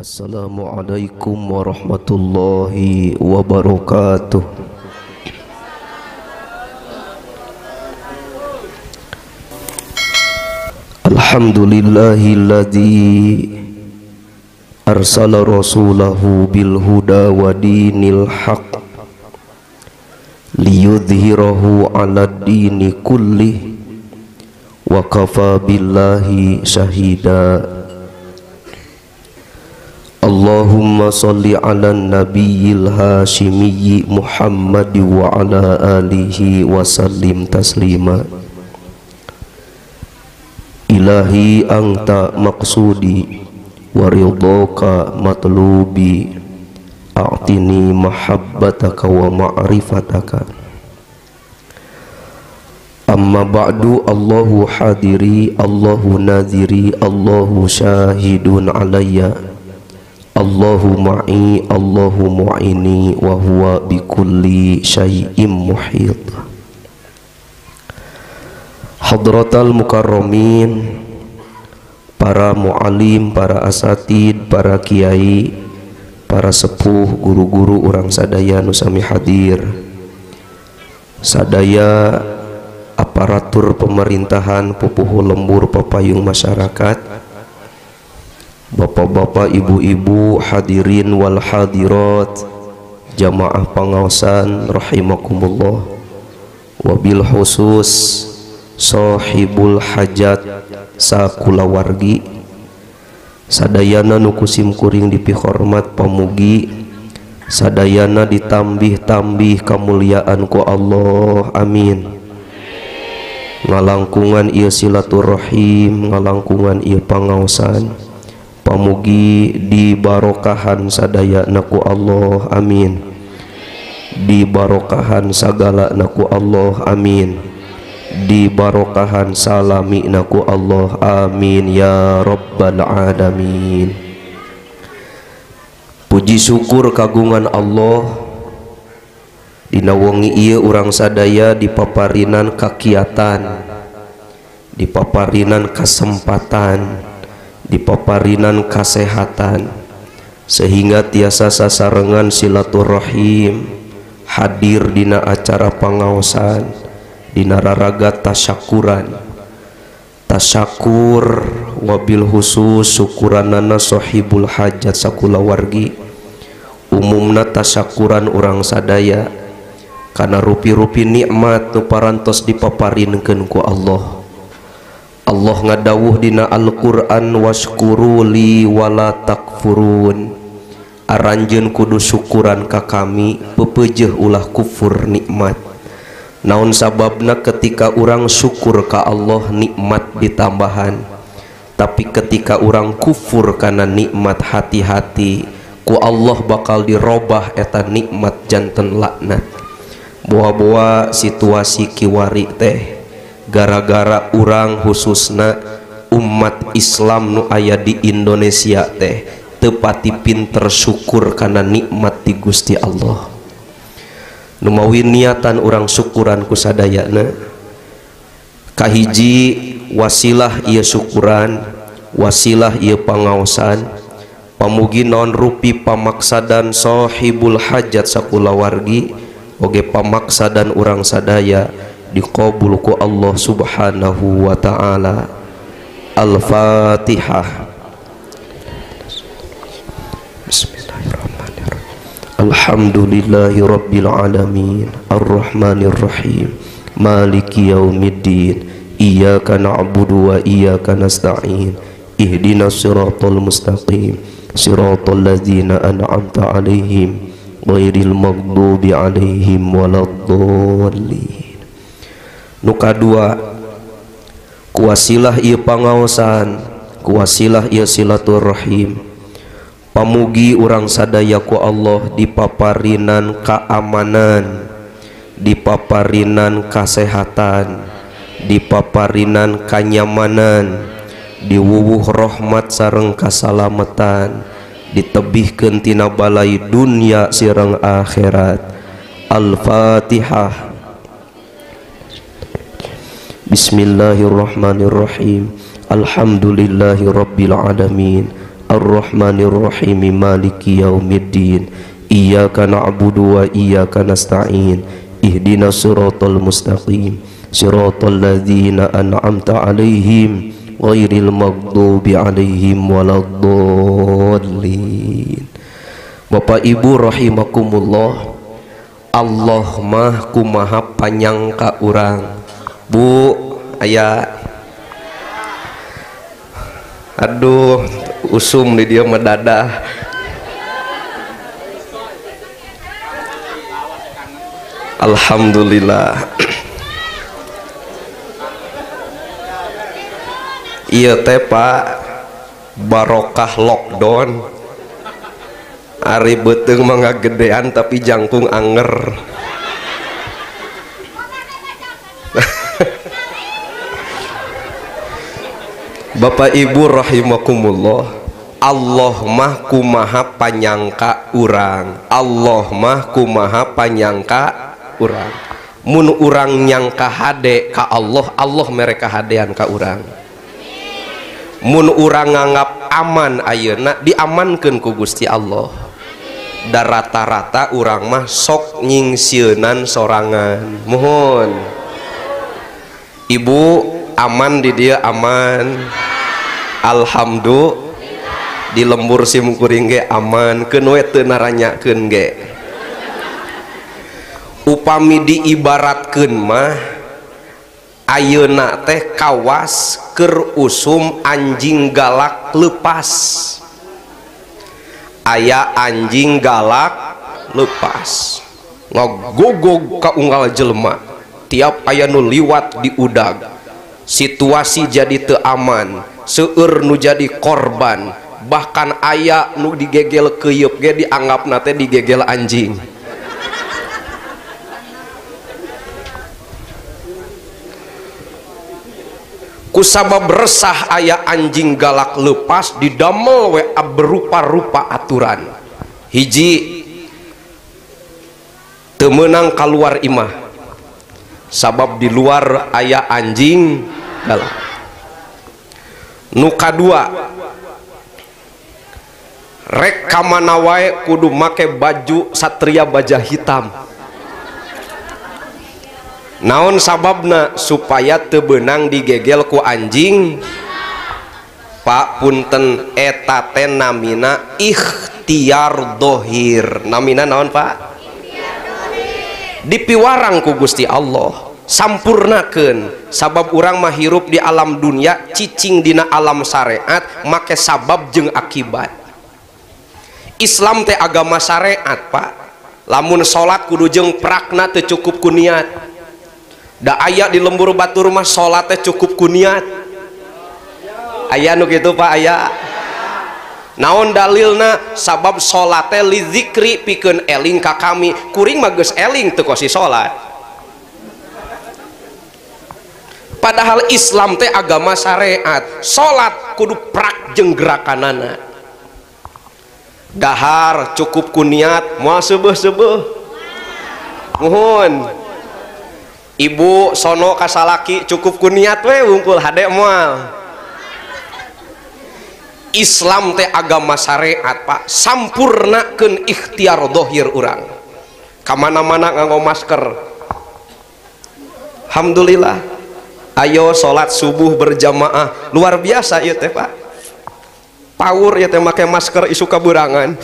Assalamualaikum warahmatullahi wabarakatuh. Alhamdulillahilladzi arsala rasulahu bil huda wa dinil haq liyudhhirahu 'alad dini kullih wa kafa billahi syahida. Allahumma salli ala nabiyil hashimiyyi Muhammad wa ala alihi wa sallim taslima. Ilahi anta maqsudi wa ridhaka matlubi, a'tini mahabbataka wa ma'rifataka. Amma ba'du, Allahu hadiri, Allahu nadhiri, Allahu syahidun alayya, Allahu ma'i, Allahu mu'ini, wa huwa bikulli syai'im muhit. Hadratal mukarramin, para mu'alim, para asatid, para kiai, para sepuh, guru-guru urang sadaya nu sami hadir, sadaya aparatur pemerintahan, pupuh lembur papayung masyarakat, bapak-bapak, ibu-ibu, hadirin wal hadirat, jamaah pangaosan rahimakumullah, wabil khusus sahibul hajat sakulawargi, sadayana nu kusim kuring dipihormat pamugi, sadayana ditambih-tambih kamuliaan ku Allah, amin. Ngalangkungan ieu silaturahim, ngalangkungan ieu pangaosan, pamugi di barokahan sadaya naku Allah, amin. Di barokahan sagala naku Allah, amin. Di barokahan salami naku Allah, amin ya rabbal alamin. Puji syukur kagungan Allah, dina wengi ieu urang sadaya dipaparinan kakiatan, dipaparinan kesempatan, dipaparinan kesehatan, sehingga tiasa sasarengan silaturahim hadir dina acara pangaosan, dina raraga tasyakuran. Tasyakur wabil khusus syukuranana sahibul hajat sakulawargi, umumna tasyakuran urang sadaya kana rupi-rupi nikmat nu parantos dipaparinkeun ku Allah. Allah ngadawuh dina Al-Qur'an, washkuru li wala takfurun, aranjeun kudu syukuran ka kami, pepeujeuh ulah kufur nikmat. Naon sababna? Ketika urang syukur ka Allah nikmat ditambahan, tapi ketika urang kufur kana nikmat, hati-hati ku Allah bakal dirobah eta nikmat janten laknat. Boa-boa situasi kiwari teh gara-gara urang khususna umat Islam nu aya di Indonesia teh teu pati pinter syukur kana nikmat di Gusti Allah. Nu mawi niatan urang syukuran ku sadayana, kahiji wasilah ieu syukuran, wasilah ieu pangaosan, pamugi naon rupi pamaksadan sahibul hajat sakulawargi, oge pamaksadan urang sadaya diqabul ku Allah subhanahu wa ta'ala. Al-Fatihah. Bismillahirrahmanirrahim. Alhamdulillahi rabbil alamin, ar-rahmanir rahim, maliki yaumiddin, iyyaka na'budu wa iyyaka nasta'in, ihdinas siratal mustaqim, siratal ladzina an'amta 'alaihim ghairil maghdubi 'alaihim waladdallin. Nu kadua, kuwasilah ieu pangaosan, kuwasilah ieu silaturahim, pamugi urang sadaya ku Allah dipaparinan keamanan, dipaparinan kesehatan, dipaparinan kenyamanan, diwuwuh rahmat sareng kasalamatan, ditebihkeun tina balai dunya sireng akhirat. Al-Fatihah. Bismillahirrahmanirrahim. Alhamdulillahi rabbil alamin, Ar-Rahmanir Rahim Maliki Yaumiddin Iyyaka na'budu wa iyyaka nasta'in Ihdinas siratal mustaqim Siratal ladzina an'amta 'alaihim ghairil maghdubi 'alaihim waladdallin. Bapak Ibu rahimakumullah, Allah mah kumaha panyangka urang. Bu, aya aduh usum di dia mendadah. Alhamdulillah. Iya teh Pak, barokah lockdown. Ari beuteung mah ngagedean tapi jangkung anger. Bapak Ibu rahimakumullah, Allah mah kumaha panyangka urang. Allah mah kumaha panyangka urang. Mun urang nyangka hade ka Allah, Allah mereka hadean ka urang. Mun urang nganggap aman ayeuna, diamankeun ku Gusti Allah. Da rata-rata urang mah sok nyingsieunan sorangan. Mohon Ibu aman di dia aman. Alhamdulillah. Di lembur simkuring ge aman. Keun we teu naranyakeun ge. Upami diibaratkeun mah ayeuna teh kawas keur usum anjing galak leupas. Aya anjing galak lepas ngagogog ka unggal jelema, tiap aya nu liwat diudag, situasi jadi teu aman, seueur nu jadi korban, bahkan aya nu digegel keuyeub ge dianggapna teh digegel anjing. Kusabab resah aya anjing galak lepas didamel we berupa-rupa aturan. Hiji, teu meunang kaluar imah sabab di luar aya anjing galak. Nu kadua, rek kamana wae kudu make baju satria baja hitam. Naon sababna? Supaya teu beunang digegel ku anjing. Pak punten, eta teh namina ikhtiar dohir. Namina naon Pak? Dipiwarang ku Gusti Allah, sampurnakeun. Sabab urang mah hirup di alam dunia cicing dina alam syariat, make sabab jeung akibat. Islam teh agama syariat Pak. Lamun salat kudu jeung prakna teu cukup ku niat. Da aya di lembur batur mah salat teh cukup ku niat. Aya nu kitu Pak, aya. Naon dalilna? Sabab salat teh li zikri, pikeun eling ka kami. Kuring mah geus eling teu kosi salat. Padahal Islam teh agama syariat. Salat kudu prak jeung gerakanana. Dahar cukup ku niat, moal seueuh-seueuh. Mohon Ibu sono kasalaki cukup ku niat we wungkul hade moal. Islam teh agama syariat Pak, sampurnakeun ikhtiar dohir urang. Kamana-mana nganggo masker. Alhamdulillah. Ayo salat subuh berjamaah, luar biasa ieu teh Pak. Power ieu teh make masker isu kaburangan.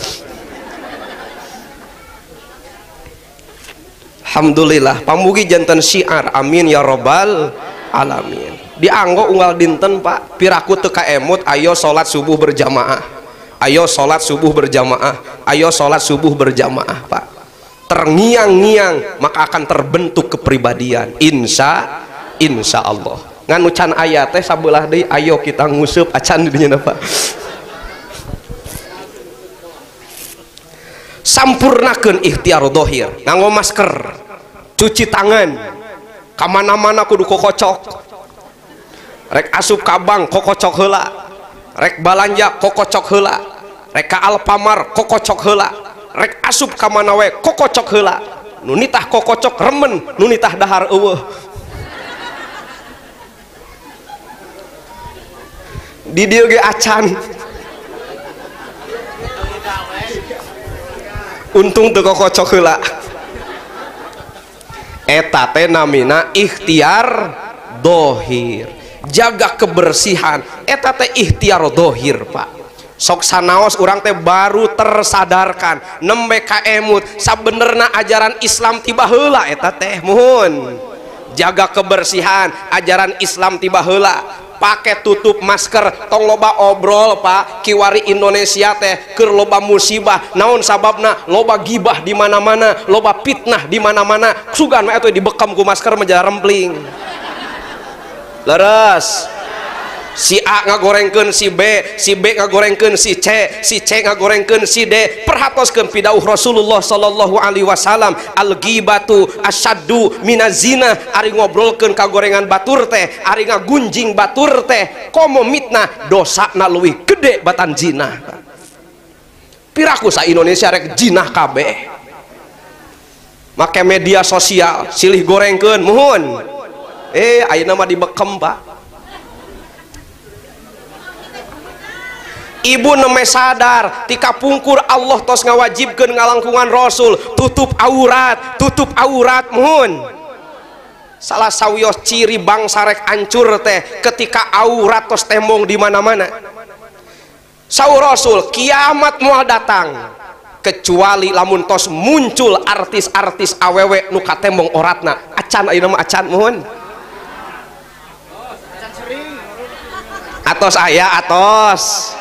Alhamdulillah, pamugi jantan syiar amin ya robbal alamin. Dianggo unggal dinten Pak, piraku teu kaemut ayo salat subuh berjamaah. Ayo salat subuh berjamaah. Ayo salat subuh berjamaah Pak. Terngiang-ngiang maka akan terbentuk kepribadian. Insya Allah. Nganu can aya teh sabelah deui ayo kita nguseup acan di dinya Pak. Sampurnakeun ikhtiar dohir, nganggo masker, cuci tangan, kamana-mana kudu kokocok, rek asup kabang kokocok heula, rek balanja kokocok heula, rek ka Alfamart kokocok heula, rek asup kamana we kokocok heula. Nu nitah kokocok remen, nu nitah dahar eueuh. Di dieu ge acan. untung teu kokocok heula. Eta teh namina ikhtiar dohir, jaga kebersihan. Eta teh ikhtiar dohir Pak. Sok sanaos urang teh baru tersadarkan nembe ka emut sabenerna ajaran Islam tiba heula eta teh muhun. Jaga kebersihan, ajaran Islam tiba heula. Pakai tutup masker, tong loba obrol Pak, kiwari Indonesia teh keur loba musibah, naon sababna? Loba gibah di mana-mana, loba fitnah di mana-mana. Sugan mah atuh dibekam ku masker menjadi rempling. Leres. Si A ngagorengkeun si B ngagorengkeun si C ngagorengkeun si D. Perhatoskeun pidauh Rasulullah sallallahu alaihi wasallam, al ghibatu asyaddu minazina. Ari ngobrolkeun kagorengan batur teh, ari ngagunjing batur teh, komo mitnah dosana leuwih gede batan zina. Piraku sa Indonesia rek jinah kabeh. Make media sosial silih gorengkeun muhun. Ayeuna mah dibekem Pak. Ibu neme sadar tika pungkur Allah tos ngawajibkeun ngalangkungan Rasul tutup aurat muhun. Salah sawios ciri bangsa rek ancur teh ketika aurat tos tembong di mana-mana. Saur Rasul kiamat moal datang kecuali lamun tos muncul artis-artis awewe nu katembong oratna. Acan ayeuna mah acan muhun. Atos aya atos.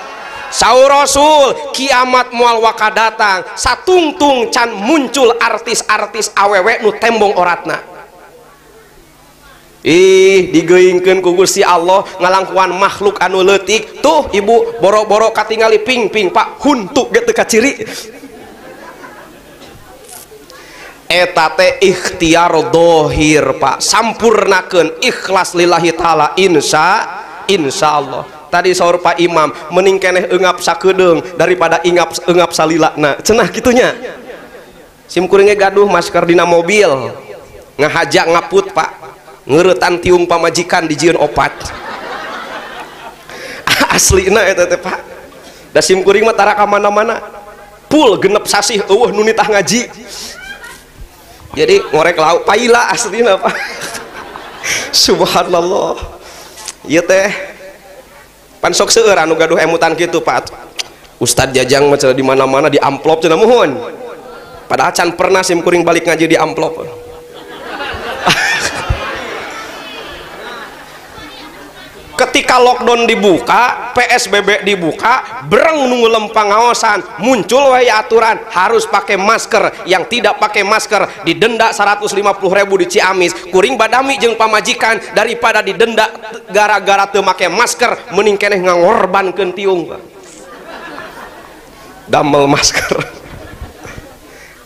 Saur Rasul kiamat moal waka datang satungtung can muncul artis-artis awewe nu tembong oratna. Digeuingkeun ku Gusti Allah ngalangkuan makhluk anu leutik. Tuh ibu boro-boro katingali ping-ping Pak, huntu ge teu kaciri. Eta teh ikhtiar dohir Pak, sampurnakeun ikhlas lillahi taala insyaallah. Tadi saur Pak Imam mending keneh eungap sakedeung daripada eungap salilana cenah kitunya. Sim kuring gaduh masker dina mobil ngahajak ngaput Pak, ngeuretan tiung pamajikan dijieun opat. Aslina eta teh Pak. Da sim kuring mah tara ka mana-mana full genep sasih eueuh nu nitah ngaji. Jadi ngorek lauk paila aslina Pak. Subhanallah. Ieu teh pan sok seueur anu gaduh emutan gitu Pak. Ustad Jajang mah di mana-mana di amplop cenah muhun. Padahal can pernah sim kuring balik ngaji di amplop. Ketika lockdown dibuka, PSBB dibuka, bereng nunggu lempang ngaosan, muncul wae aturan harus pakai masker. Yang tidak pakai masker didenda 150.000 di Ciamis. Kuring badami jeung pamajikan daripada didenda gara-gara teu make masker, mending keneh ngangorbankeun tiung. Damel masker.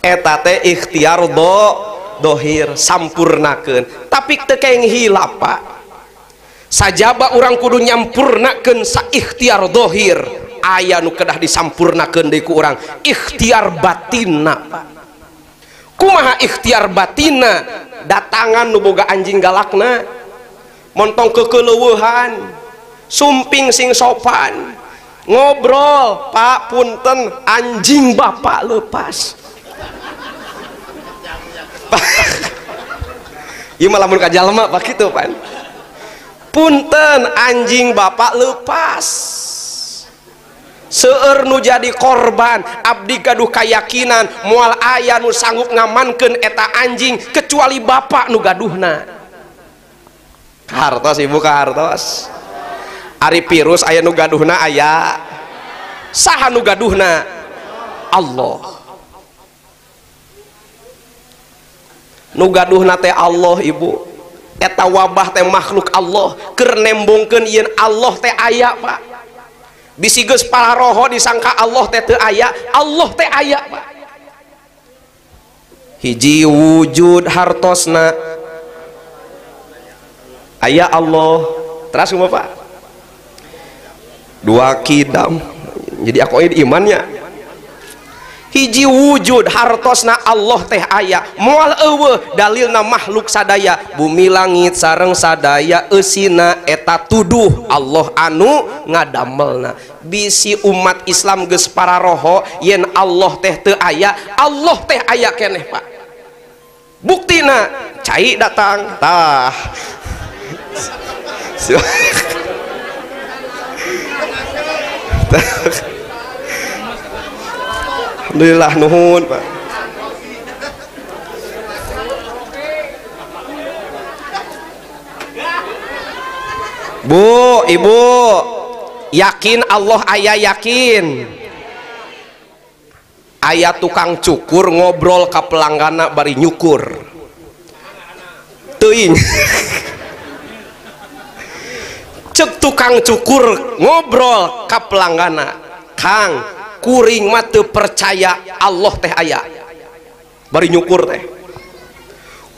Eta teh ikhtiar dohir sampurnakeun. Tapi teu kenging hilap Pak. Sajaba orang kudu nyampurnakeun sa ikhtiar dohir, aya nu kedah disampurnakeun deui ku urang ikhtiar batinna Pak. Kumaha ikhtiar batinna? Datangan nu boga anjing galakna, montong kekeleuweuhan, sumping sing sopan, ngobrol Pak punten anjing bapak leupas. Ieu mah lamun ka jalma Pak kitu Pak. Punten anjing bapak lepas seueur nu jadi korban abdi gaduh kayakinan moal aya nu sanggup ngamankeun eta anjing kecuali bapak nu gaduhna. Kahartos ibu kahartos. Ari virus aya nu gaduhna aya. Saha nu gaduhna? Allah. Nu gaduhna teh Allah ibu. Eta wabah teh makhluk Allah keur nembongkeun ieun Allah teh aya Pak. Bisi geus pararoho disangka Allah teh teu aya, Allah teh aya Pak. Hiji wujud hartosna aya Allah. Terus kumaha Pak? Dua kidam. Jadi aku imannya. Hiji wujud hartosna Allah teh aya, moal eueuh dalilna makhluk sadaya bumi langit sareng sadaya eusina eta tuduh Allah anu ngadamelna. bisi umat Islam geus pararoho yen Allah teh teu aya, Allah teh aya keneh Pak. Buktina cai datang tah alhamdulillah nuhun Pak. Bu, ibu yakin Allah aya, yakin aya tukang cukur ngobrol ka pelanggana bari nyukur teuing cek tukang cukur ngobrol ka pelanggana, Kang kuring mah teu percaya Allah teh aya bari nyukur teh,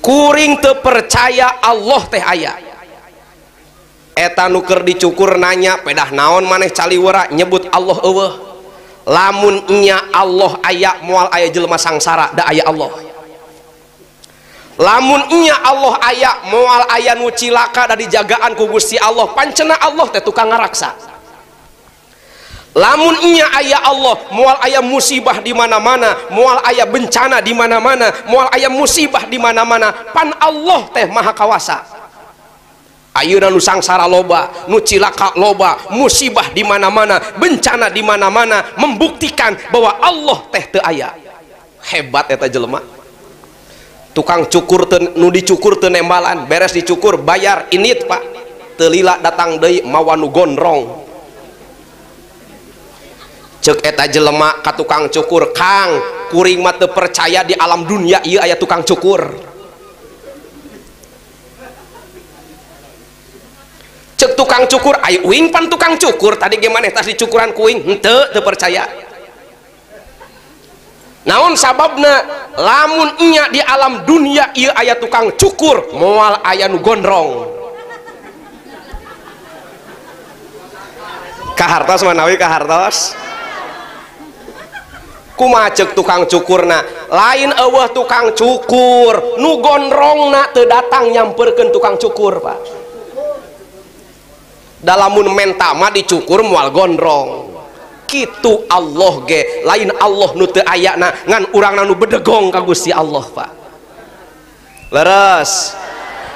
kuring teu percaya Allah teh aya. Eta nu keur dicukur nanya pedah naon maneh caliwara nyebut Allah eueuh. Lamun nya Allah aya moal aya jelema sangsara da aya Allah. Lamun nya Allah aya moal aya nu cilaka da dijagaan ku Gusti Allah, pancena Allah teh tukang ngaraksa. Lamun nya aya Allah moal aya musibah di mana-mana, moal aya bencana di mana-mana, moal aya musibah di mana-mana, pan Allah teh maha kawasa. Ayeuna nu sangsara loba, nu cilaka loba, musibah di mana-mana, bencana di mana-mana, membuktikan bahwa Allah teh teu aya. Hebat eta jelema. Tukang cukur nu dicukur teu nembalan, beres dicukur bayar init Pak. Teu lila datang deui mawa nu gondrong. Ceuk eta jelema ka tukang cukur, Kang, kuring mah teu percaya di alam dunia ieu aya tukang cukur. Cek tukang cukur, ayo uing pan tukang cukur tadi gimana tas dicukuran kuing henteu teu percaya. Naon sababna? Lamun nya di alam dunia ieu aya tukang cukur moal aya nu gondrong. Kahartos manawi kahartos. Kumaha cek tukang cukurna? Lain eueuh tukang cukur, nu gondrongna teu datang nyamperkeun tukang cukur, Pak. Dalamun mentama dicukur mual gondrong kitu Allah ge lain Allah nu teu ayana ngan urangna nu bedegong ka Gusti Allah Pak. Leres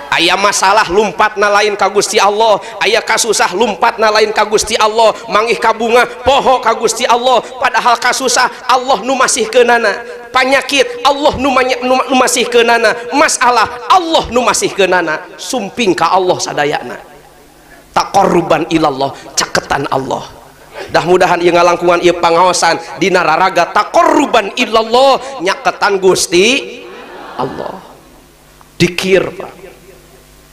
aya masalah lumpatna lain ka Gusti Allah, aya kasusah lumpatna lain ka Gusti Allah, mangih kabunga poho ka Gusti Allah, padahal kasusah Allah nu masihkeunana, panyakit Allah nu masihkeunana, masalah Allah nu masihkeunana, sumping ka Allah sadayana. Taqarruban ilallah, caketan Allah. Dah mudahan ieu ngalangkungan ieu pangaosan dina raraga taqarruban ilallah, nyaketan Gusti Allah. Dikir Pak.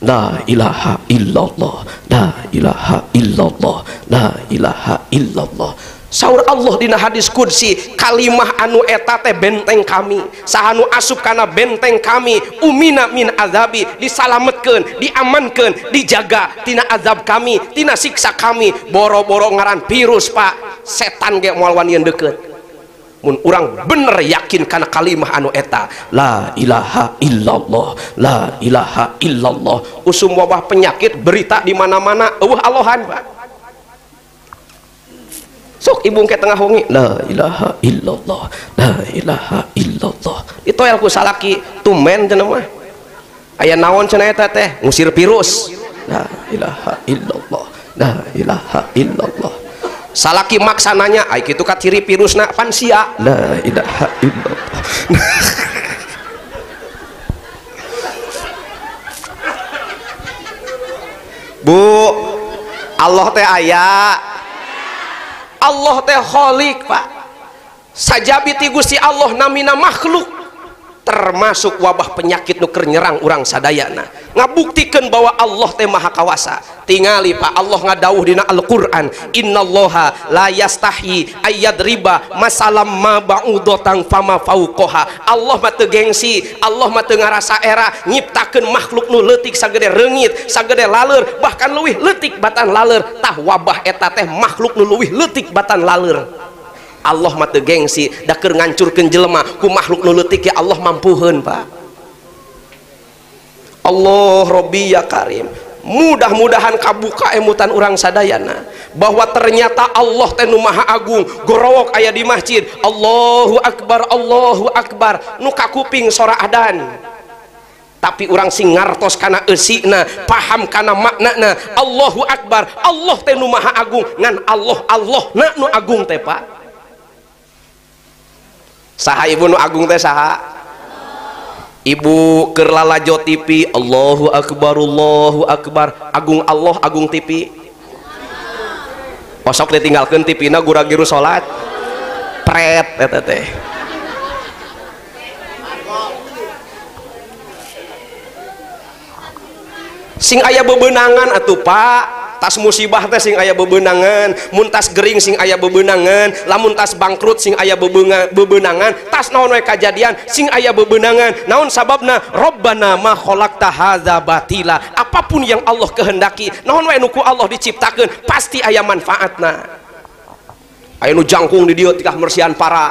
La ilaha illallah, la ilaha illallah, la ilaha illallah. Saur Allah dina hadis qudsi, kalimah anu eta teh benteng kami, saha nu asup kana benteng kami, umina min azabi, disalametkeun, diamankeun, dijaga tina azab kami, tina siksa kami. Boro-boro ngaran virus Pak, setan ge moal wanian deukeut. Mun urang bener yakin kana kalimah anu eta, la ilaha illallah, la ilaha illallah, usum wabah penyakit berita di mana-mana eueuh Allahan Pak. Sok ibu ke tengah wengi la ilaha illallah, la ilaha illallah. Ditoel ku salaki tumen cenah mah. Aya naon cenah eta teh? Ngusir virus. La ilaha illallah, la ilaha illallah. Salaki maksananya ai kitu ka ciri virusna pan sia. La ilaha illallah. Bu, Allah teh aya. Allah teh khaliq Pak. Sajabi ti Gusti Allah namina makhluk, termasuk wabah penyakit nu keur nyerang urang sadayana, ngabuktikeun bahwa Allah teh maha kawasa. Tingali Pak, Allah ngadawuh dina Al-Qur'an, innallaha la yastahi ayyadriba masalam ma ba'udatan fama fauqaha. Allah mah teu gengsi, Allah mah teu ngarasa era nyiptakeun makhluk nu leutik sagede reungit, sagede laleur, bahkan leuwih leutik batan laleur. Tah wabah eta teh makhluk nu leuwih leutik batan laleur. Allah mah teu gengsi, da keur ngancurkeun jelema ku makhluk nu leutik, ya Allah mampuheun Pak. Allah Robbi ya Karim, mudah-mudahan kabuka emutan orang sadayana bahwa ternyata Allah teh nu maha agung. Gorowok aya di masjid Allahu Akbar nu kakuping sora adan, tapi orang sing ngartos kana eusina paham kana maknana Allahu Akbar, Allah teh nu maha agung ngan Allah na nu agung teh Pak. Saha ibu nu agung teh saha? Ibu keur lalajo TV Allahu Akbar agung Allah agung TV. Osok ditinggalkeun TV-na gura giru salat pret eta teh. Sing aya bebenangan atuh Pak, tas musibah teh sing aya bebenangan, mun tas gering sing aya bebenangan, lamun tas bangkrut sing aya bebenangan, tas naon we kajadian sing aya bebenangan. Naon sababna? Rabbana ma khalaqta hadza batila. Apapun yang Allah kehendaki, naon we nu ku Allah diciptakeun pasti aya manfaatna. Aya nu jangkung di dieu tikah mersihan para,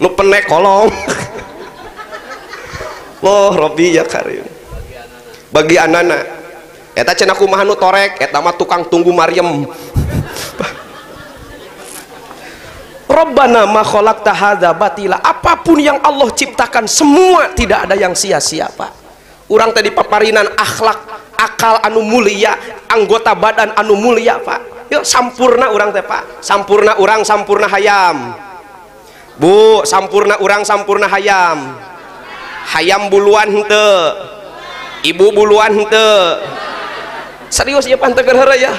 nu penek kolong. Loh Rabbi ya Karim. Bagi anana eta cenah kumaha nu torek, eta mah tukang tunggu Maryam. Rabbana ma khalaqta hadza batila. Apapun yang Allah ciptakan semua tidak ada yang sia-sia Pak. Urang tadi paparinan akhlak, akal anu mulia, anggota badan anu mulia Pak. Yuk sampurna urang teh Pak. Sampurna urang sampurna hayam. Bu, sampurna urang sampurna hayam. Hayam buluan henteu. Ibu buluan henteu. Serius ya panteun heureuh ya.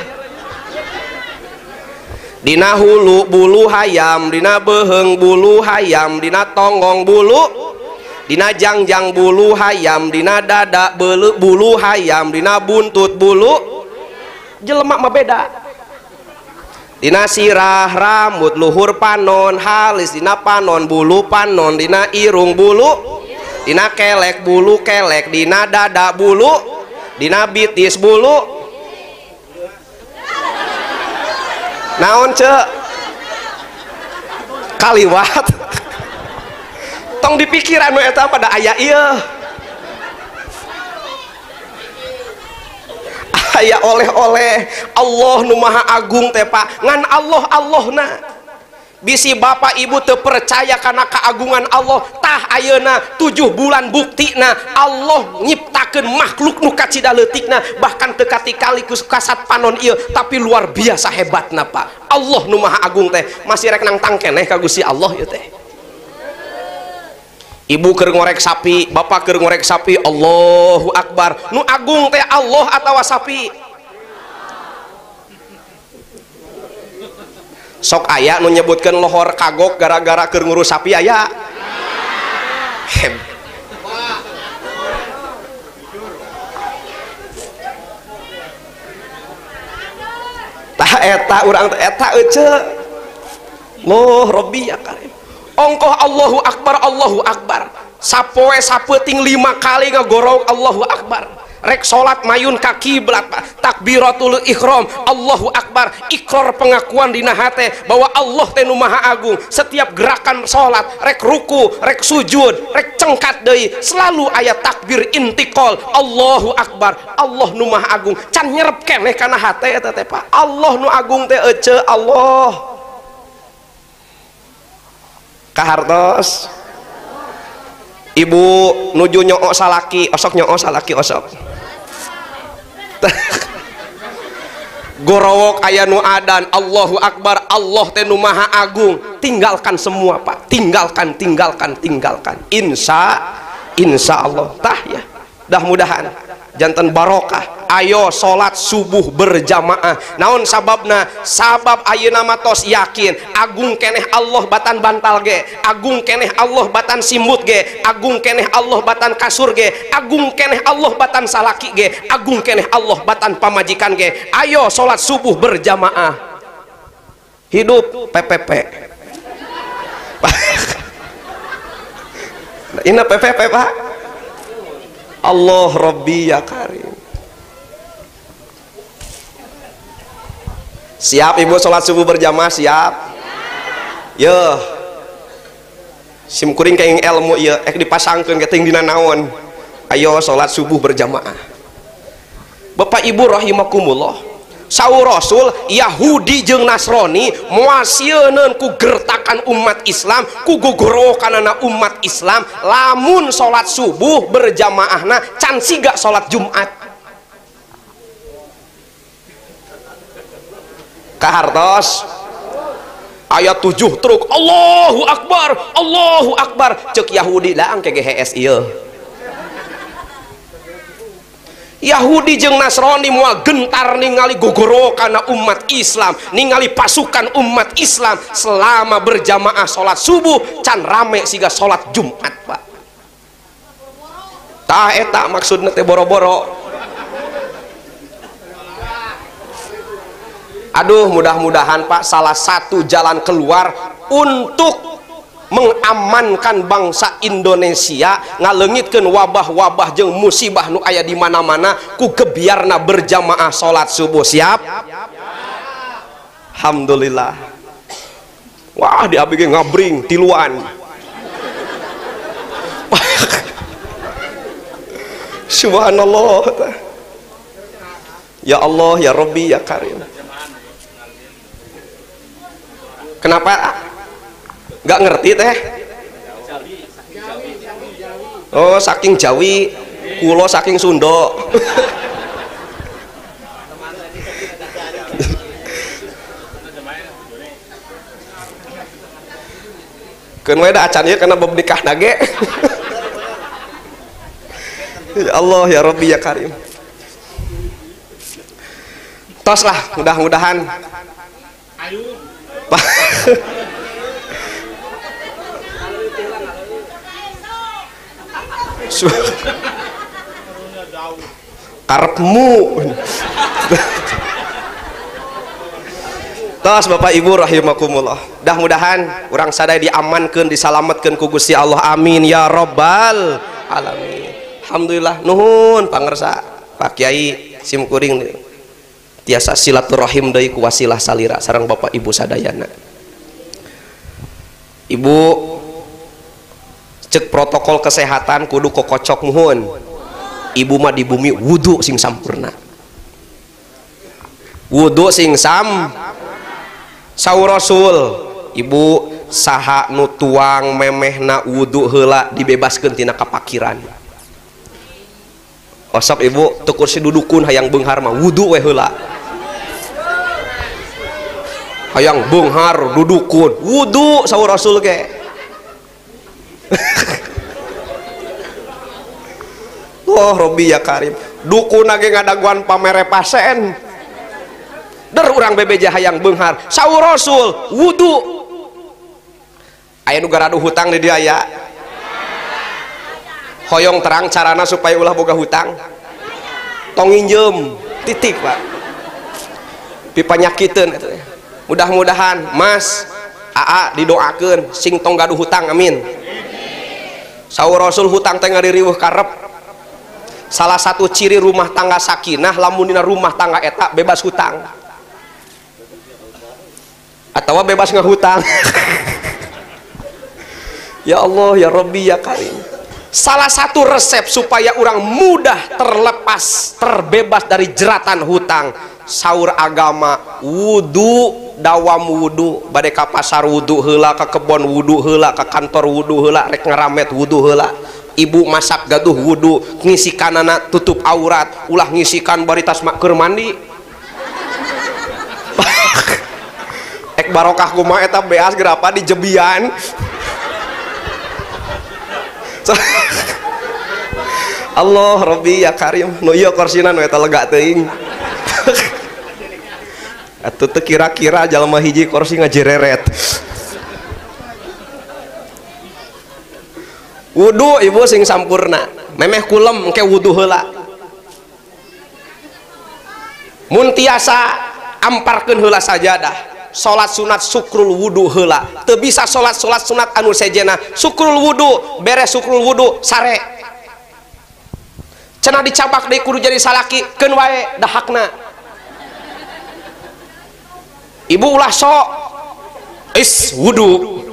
Dina hulu bulu hayam, dina beheung bulu hayam, dina tonggong bulu, dina jangjang bulu hayam, dina dada bulu hayam, dina buntut bulu. Jelema mah beda. Dina sirah rambut luhur panon halis, dina panon bulu panon, dina irung bulu, dina kelek bulu kelek, dina dada bulu, dina bitis bulu. Naon cek kaliwat tong dipikir anu eta pada aya ieu aya oleh-oleh Allah nu maha agung teh Pak ngan Allahna. Bisi bapak ibu teu percaya karena keagungan Allah, tah ayeuna 7 bulan buktina Allah nyiptakeun makhluk nu kacida leutikna, bahkan teu katikali ku kasat panon ieu tapi luar biasa hebatna Pak. Allah nu maha agung teh masih rek nang tangkeneh ka Gusti Allah ieu teh. Ibu keur ngorek sapi, bapak keur ngorek sapi, Allahu Akbar. Nu agung teh Allah atawa sapi? Sok aya nu nyebutkeun lohor kagok gara-gara keur ngurus sapi aya. Tah eta urang eta ece. Loh Rabbi ya Karim. Ongkoh Allahu Akbar. Sapoe sapeuting 5 kali ngagorong Allahu Akbar. Rek salat mayun ka kiblat Pak, takbiratul ihram Allahu Akbar, ikrar pengakuan dina hate bahwa Allah teh nu maha agung. Setiap gerakan salat rek ruku rek sujud rek cengkat deui selalu aya takbir intiqal Allahu Akbar. Allah nu maha agung can nyerep keneh kana hate eta teh Pak. Allah nu agung teh ece Allah. Kahartos ibu nuju nyoo salaki osok nyoo salaki osok gorowok aya nu adan Allahu Akbar, Allah teh nu maha agung. Tinggalkan semua Pak, tinggalkan insya Allah tah ya. Mudah-mudahan janten barokah. Ayo salat subuh berjamaah. Naon sababna? Sabab ayeuna mah tos yakin agung keneh Allah batan bantal ge, agung keneh Allah batan simbut ge, agung keneh Allah batan kasur ge, agung keneh Allah batan salaki ge, agung keneh Allah batan pamajikan ge. Ayo salat subuh berjamaah. Hidup PPP. Ini PPP Pak. Allah Rabbi ya Karim. Siap ibu sholat subuh berjamaah siap? Yo, sim kuring kayak ilmu ya, dipasangkan ke ting dina naon. Ayo sholat subuh berjamaah. Bapak Ibu rahimakumullah, saur Rasul Yahudi jeung Nasrani muasieun ku gertakan umat Islam, ku gogorokanana umat Islam, lamun salat subuh berjamaahna can siga salat Jumat. Kahartos ayat 7 truk Allahu Akbar cek Yahudi lah angke GHS ieu. Yahudi jeung Nasrani moal gentar ningali gogoro kana umat Islam, ningali pasukan umat Islam selama berjamaah salat subuh can rame siga salat Jumat, Pak. Tah eta maksudna teh boro-boro. Aduh, mudah-mudahan Pak salah satu jalan keluar untuk mengamankan bangsa Indonesia ngaleungitkeun wabah-wabah jeung musibah nu aya di mana-mana ku gebiarna berjamaah salat subuh. Siap? Alhamdulillah. Wah, di abg ngabring tiluan. Subhanallah. Ya Allah, ya Rabbi, ya Karim. Kenapa nggak ngerti teh? Oh, saking Jawi, kulo saking Sunda. Keun we da acan ieu kana bab nikah nage. Ya Allah, ya Rabbi, ya Karim. Tos lah, mudah-mudahan. Karepmu. Tos Bapak Ibu rahimakumullah. Mudah-mudahan urang sadaya diamankeun, disalametkeun ku Gusti Allah. Amin ya rabbal alamin. Alhamdulillah, nuhun pangersa Pak Kiai simkuring tiasa silaturahim deui ku wasilah salira sareng Bapak Ibu sadayana. Ibu cek protokol kesehatan kudu kokocok muhun. Ibu mah di bumi wudu sing sampurna. Wudu sing saur Rasul, Ibu saha nu tuang memehna wudu heula dibebaskeun tina kapakiran. Osok Ibu teu kursi dudukun hayang beunghar mah wudu we heula. Hayang beunghar dudukun wudu saur Rasul ge. Oh Robi ya Karim, dukun lagi ngadaguan pamere pasen. Der urang bebeja hayang beunghar saur Rasul wudu. Aya nu garadu hutang di dieu aya. Hoyong terang carana supaya ulah boga hutang. Tong injem titik, Pak. Pipanyakiteun eta. Mudah-mudahan Mas AA didoakeun sing tong gaduh hutang, amin. Saur Rasul hutang teh ngaririweuh karep. Salah satu ciri rumah tangga sakinah lamun dina rumah tangga eta bebas hutang. Atawa bebas ngahutang. Ya Allah, ya Rabbi, ya Karim. Salah satu resep supaya orang mudah terlepas, terbebas dari jeratan hutang, saur agama wudu, dawam wudu, bade ka pasar wudu heula, ka kebon wudu heula, ka kantor wudu heula, rek ngaramet wudu heula. Ibu masak gaduh wudu, ngisikanana tutup aurat, ulah ngisikan bari tas keur mandi. Ek barokah kumaha eta beas gerapa di jebian. Allah Rabbi ya Karim, nu ieu korsina nu eta lega teuing. Atuh teu kira-kira jalma hiji kursi ngajereret. Wudu Ibu sing sampurna, memeh kulem engke wudu heula. Mun tiasa amparkeun heula sajadah. Salat sunat sukrul wudu heula, teu bisa salat sunat anu sejena sukrul wudu, beres sukrul wudu sare cenah dicabak deui kudu jadi salaki keun wae dahakna. Ibu ulah sok is wudu.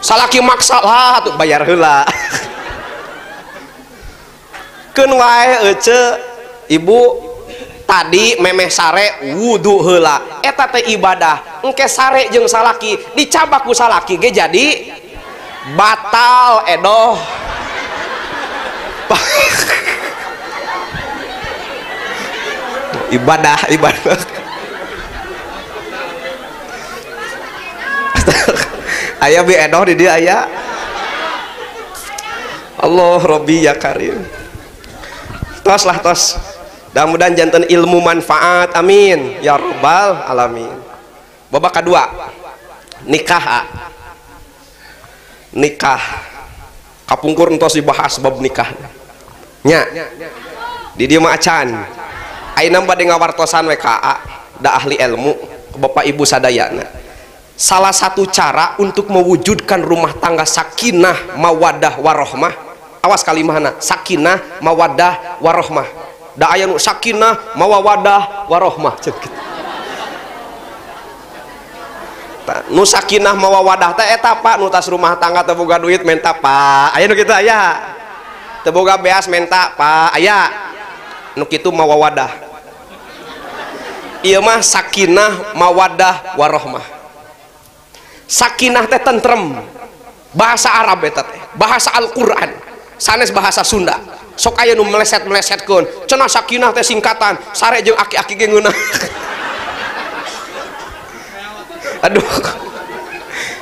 salaki maksa lah tuh bayar heula keun wae ece ibu tadi memeh sare wudu heula eta teh ibadah engke sare jeung salaki dicabak ku salaki ge jadi batal edoh ibadah aya bi edoh di dia aya Allah Robbi ya Karim tos lah tos mudah-mudahan jantan ilmu manfaat amin ya rabbal alamin. Babak kedua nikah kapungkur entos dibahas bab nikah nya di dia mah acan ayeuna bade ngawartosan we ka da ahli ilmu bapak ibu sadayana salah satu cara untuk mewujudkan rumah tangga sakinah mawaddah warohmah awas kalimahna sakinah mawaddah warohmah da aya nu sakinah mawaddah warohmah ceuk kitu nu sakinah mawaddah teh eta Pak nu tas rumah tangga teu boga duit menta Pak aya nu kitu aya teu boga beas menta Pak aya nu kitu mawaddah ieu mah sakinah mawaddah warohmah. Sakinah teh tentrem bahasa Arab eta teh bahasa Al-Qur'an sanes bahasa Sunda sok aya nu meleset-melesetkeun cenah sakinah teh singkatan sare jeung aki-aki ge ngeunah aduh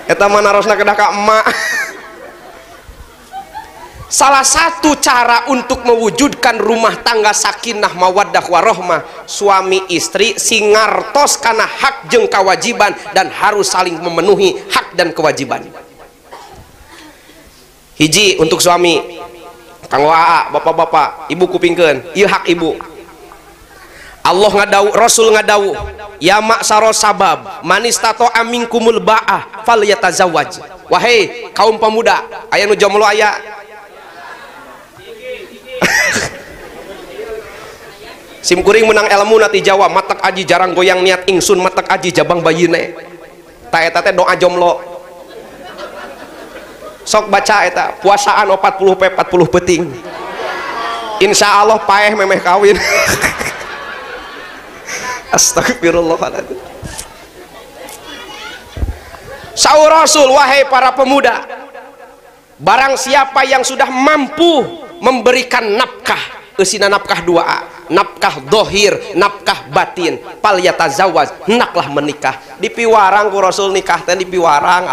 eta mah narosna kedah ka emak. Salah satu cara untuk mewujudkan rumah tangga sakinah mawaddah warohmah suami istri singartos kana hak jeung kewajiban dan harus saling memenuhi hak dan kewajiban. Hiji untuk suami Kang Waa bapak-bapak ibu kupingkeun ieu hak ibu. Allah ngadau Rasul ngadau ya ma'saros sabab manistato aminkumul ba'ah falyatazawwaj. Wahai kaum pemuda aya nu jomblo aya simkuring menang ilmu nati Jawa matak aji jarang goyang niat ingsun matak aji jabang bayine ta eta teh doa jomblo sok baca eta puasaan 40 pe 40 peuting insya Allah paeh memeh kawin astagfirullahaladzim. Saur Rasul wahai para pemuda barang siapa yang sudah mampu memberikan nafkah eusina nafkah 2A nafkah dohir nafkah batin pal yatazawwaj hendaklah menikah dipiwarang ku Rasul nikah teh dipiwarang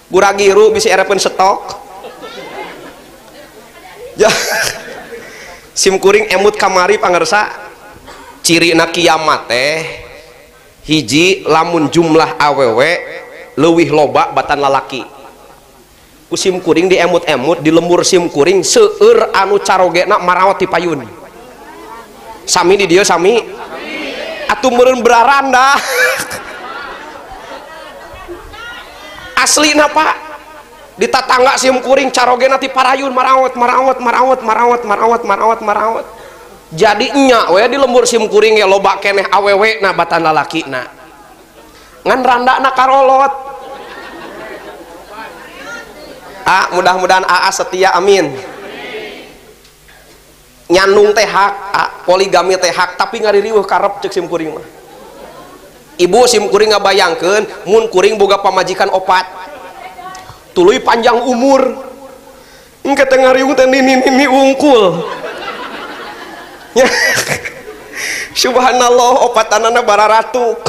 guragiru bisa erepeun stok ya simkuring emut kamari pangersa cirina kiamat teh hiji lamun jumlah awewe leuwih loba batan lalaki sim kuring di emut-emut di lembur sim kuring seueur anu carogena marawat ti payun sami di dieu sami atuh meureun beraranda aslina Pak di tatangga sim kuring carogena ti parayun marawat jadi nya we di lembur sim kuring ya loba keneh awewe na batan lalaki na ngan randana karolot mudah-mudahan AA setia amin. Nyandung teh hak poligami teh hak tapi ngaririweuh karep ceuk sim kuring mah ibu sim kuring ngabayangkeun mun kuring boga pamajikan opat tuluy panjang umur engke teh ngariung teh nini ungkul ya subhanallah opatanana bararatuk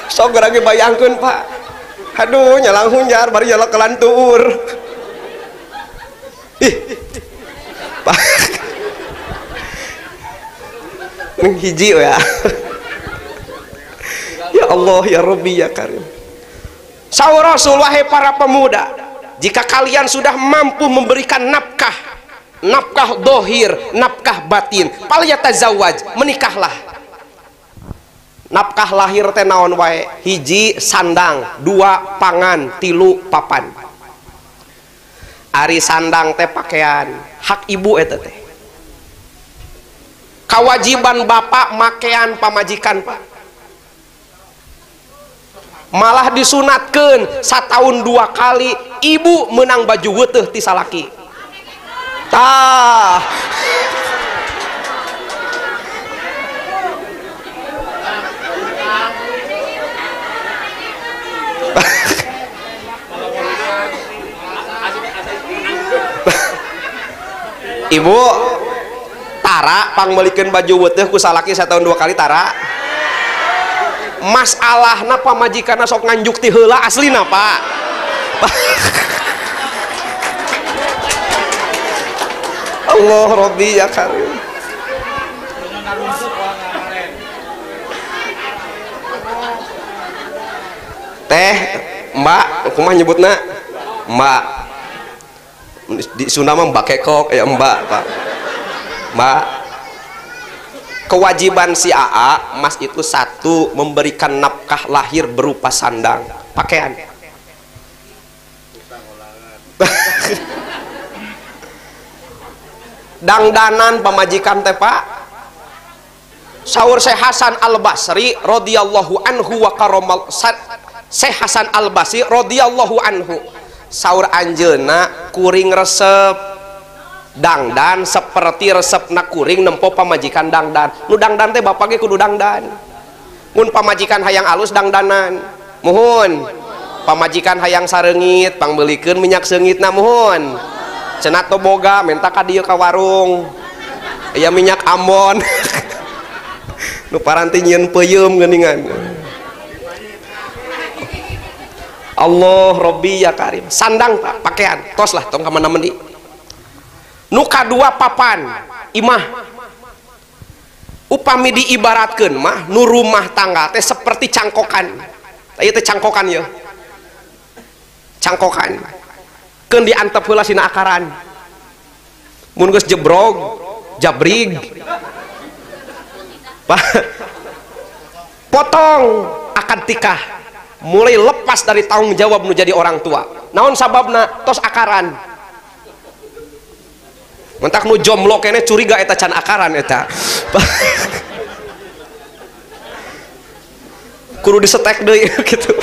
sok gerage bayangkeun Pak aduh nyalang hunjar bari nyala kelantur ih Pak hiji ya ya Allah ya Rabbi ya Karim. Saur Rasul wahai para pemuda jika kalian sudah mampu memberikan nafkah dohir nafkah batin pal yatazawwaj menikahlah. Nafkah lahir teh naon wae hiji sandang 2 pangan 3 papan ari sandang teh pakaian hak ibu eta teh kewajiban bapak makean pamajikan Pak malah disunatkeun satahun 2 kali ibu menang baju weuteuh ti salaki tah ibu tara pang meulikeun baju weuteuh ku salaki satahun 2 kali tara masalahna pamajikanna sok nganjuk ti heula aslina Pak Allah Robbi ya Karim teh mbak kumaha nyebutna mbak di Sunda mah mbak kekok ya mbak Pak mbak kewajiban si AA mas itu satu memberikan nafkah lahir berupa sandang pakaian dangdanan pamajikan teh Pak saur Syekh Hasan Al Basri radhiyallahu anhu wa karamal Syekh Hasan Al Basri radhiyallahu anhu saur anjeuna kuring resep dangdan seperti resepna kuring nempo pamajikan dangdan nu dangdan teh bapak ge kudu dangdan mun pamajikan hayang alus dangdanan muhun pamajikan hayang sareungit pangbeulikeun minyak seungitna muhun cenah teu boga menta ka dieu ka warung aya minyak Ambon nu paranti nyieun peuyeum geuningan Allah Robbi ya Karim sandang Pak pakaian tos lah tong kamana mandi nu kadua papan imah upami diibaratkeun mah nu rumah tangga teh seperti cangkokan ieu teh cangkokan ya cangkokan keun diantep heula sina akaran mun geus jebrog jabrig potong akad tikah mulai lepas dari tanggung jawab nu jadi orang tua naon sababna tos akaran mentak nu jomblo kene curiga eta can akaran eta kudu disetek deui gitu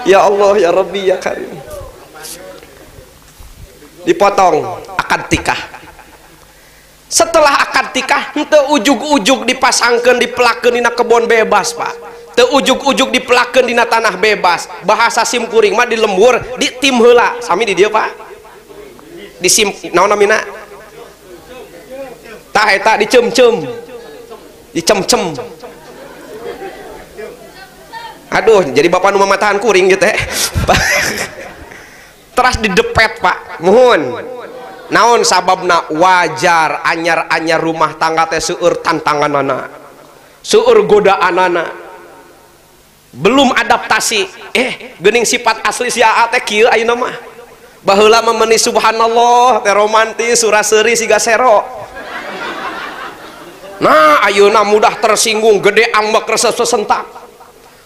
ya Allah ya Rabbi ya Karim dipotong akad tikah setelah akad tikah henteu ujug-ujug dipasangkeun dipelakeun dina kebon bebas Pak teu ujug-ujug dipelakeun dina tanah bebas bahasa sim kuring mah di lembur di tim heula sami di dieu Pak di sim naon namina tah eta dicem-cem dicem-cem aduh jadi bapak nu mamatahan kuring gitu terus didepet Pak muhun naon sababna wajar anyar-anyar rumah tangga teh seueur tantanganana seueur godaanana belum adaptasi geuning sifat asli si AA teh kieu ayeuna mah baheula mah meuni subhanallah teh romantis suraseuri siga sero nah ayeuna mudah tersinggung gede ambek resep sesentak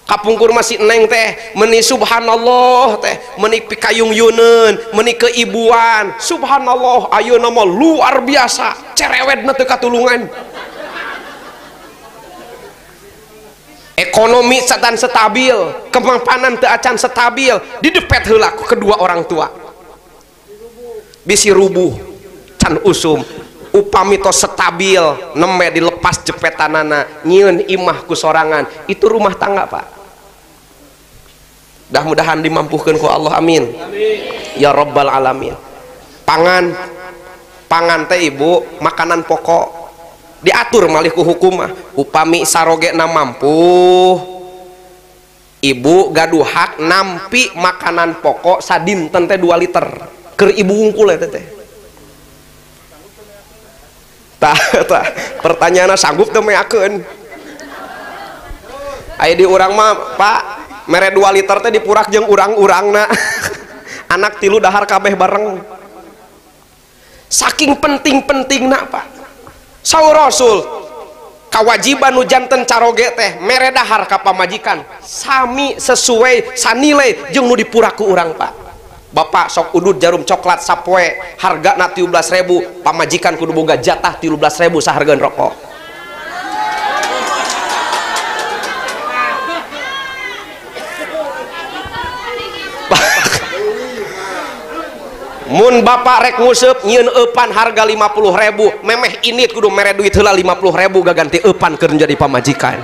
kapungkur masih neng teh meuni subhanallah teh meuni pikayung-yuneun meuni keibuan subhanallah ayeuna mah luar biasa cerewetna teu katulungan ekonomi satan stabil kemampanan teu acan stabil didepet heula ku kedua orang tua bisi rubuh can usum upami tos stabil neme dilepas jepetanana nyieun imah ku sorangan itu rumah tangga Pak mudah-mudahan dimampuhkeun ku Allah amin ya rabbal alamin pangan teh ibu makanan pokok diatur malih ku hukum mah upami sarogena mampu ibu gaduh hak nampi makanan pokok sadinten teh 2 liter keur ibu wungkul eta teh tah pertanyaanna sanggup teu meakeun aya di urang mah Pak mere 2 liter teh dipurak jeung urang-urangna anak 3 dahar kabeh bareng saking penting-pentingna Pak saur Rasul kawajiban nu janten caroge teh mere dahar ka pamajikan sami sesuai sanilai jeung nu dipurak ku urang Pak bapak sok udud jarum coklat sapoe hargana 17.000 pamajikan kudu boga jatah 13.000 sahargeun rokok mun bapak rek nguseup nyieun eupan harga 50.000 memeh init kudu mere duit heula 50.000 gaganti eupan keur jadi pamajikan.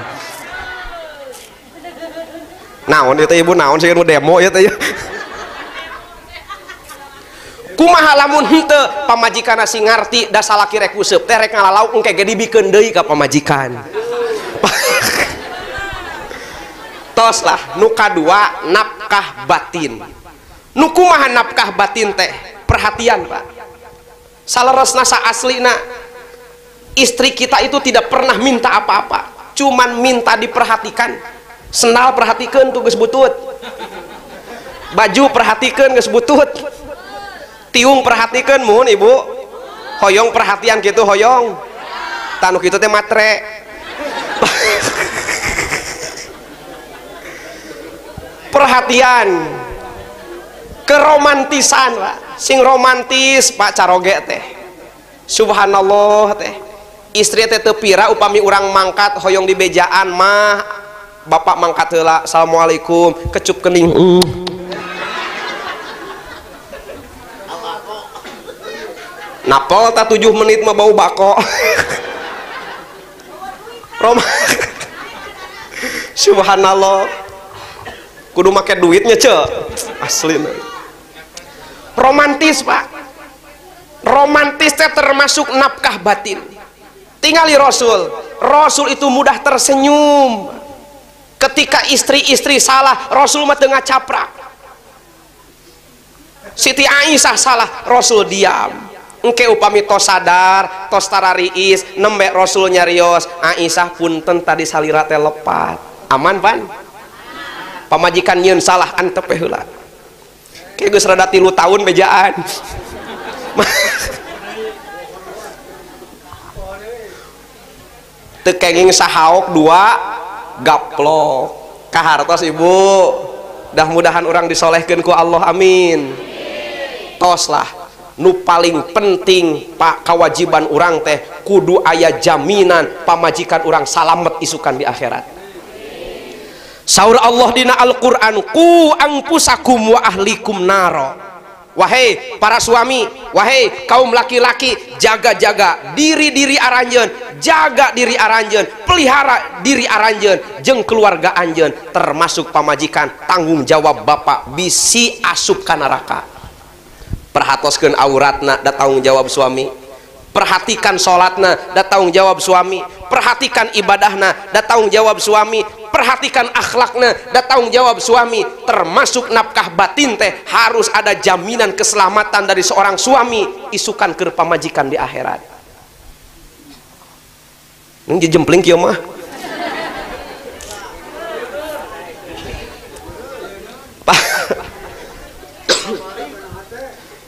Naon ieu teh ibu naon sih nu demo ieu teh. Kumaha lamun henteu pamajikanna sing ngarti da salaki rek nguseup teh rek ngalalau engke ge dibikeun deui ka pamajikan. Tos lah nu kadua nafkah batin. Nu kumaha nafkah batin teh? Perhatian Pak, saleresna sa aslina istri kita itu tidak pernah minta apa-apa, cuman minta diperhatikan. Sendal perhatikan tuh geus butut, baju perhatikan geus butut, tiung perhatikan muhun ibu, hoyong perhatian gitu hoyong, tanu kitu teh matre. Perhatian, keromantisan Pak, sing romantis Pak caroge teh subhanallah teh istri teh teu pira upami urang mangkat hoyong di bejaan mah bapak mangkat heula assalamualaikum kecup kening napol ta 7 menit mah bau bako. Subhanallah kudu make duitnya ce asli. Romantis Pak, romantis teh termasuk nafkah batin. Tingali Rasul itu mudah tersenyum. Ketika istri-istri salah Rasul mah teu ngacaprak. Siti Aisyah salah Rasul diam. Engke upami tos sadar tos tarariis nembe Rasul nyarios Aisyah punten tadi salira teh lepat. Aman pan? Pamajikan nyieun salah antep heula. Kayak geus rada 3 tahun bejaan. Teu kenging sahaok 2 gaplok. Kahartos ibu. Mudah-mudahan orang disolehkeun ku Allah amin. Tos lah nu paling penting Pak kewajiban orang teh kudu aya jaminan pamajikan orang salamet isukan di akhirat. Saur Allah dina Al-Qur'an ku angpusakum wa ahlikum naro. Wahai para suami, wahai kaum laki-laki, jaga-jaga diri-diri aranjeun, jaga diri aranjeun, pelihara diri aranjeun jeung keluarga anjeun termasuk pamajikan. Tanggung jawab bapak bisi asup ka neraka. Perhatoskeun auratna da tanggung jawab suami. Perhatikan sholatna da tanggung jawab suami. Perhatikan ibadahna da tanggung jawab suami. Perhatikan akhlakna da tanggung jawab suami. Termasuk nafkah batin teh harus ada jaminan keselamatan dari seorang suami isukan keur pamajikan di akhirat. Nung jempling kieu mah.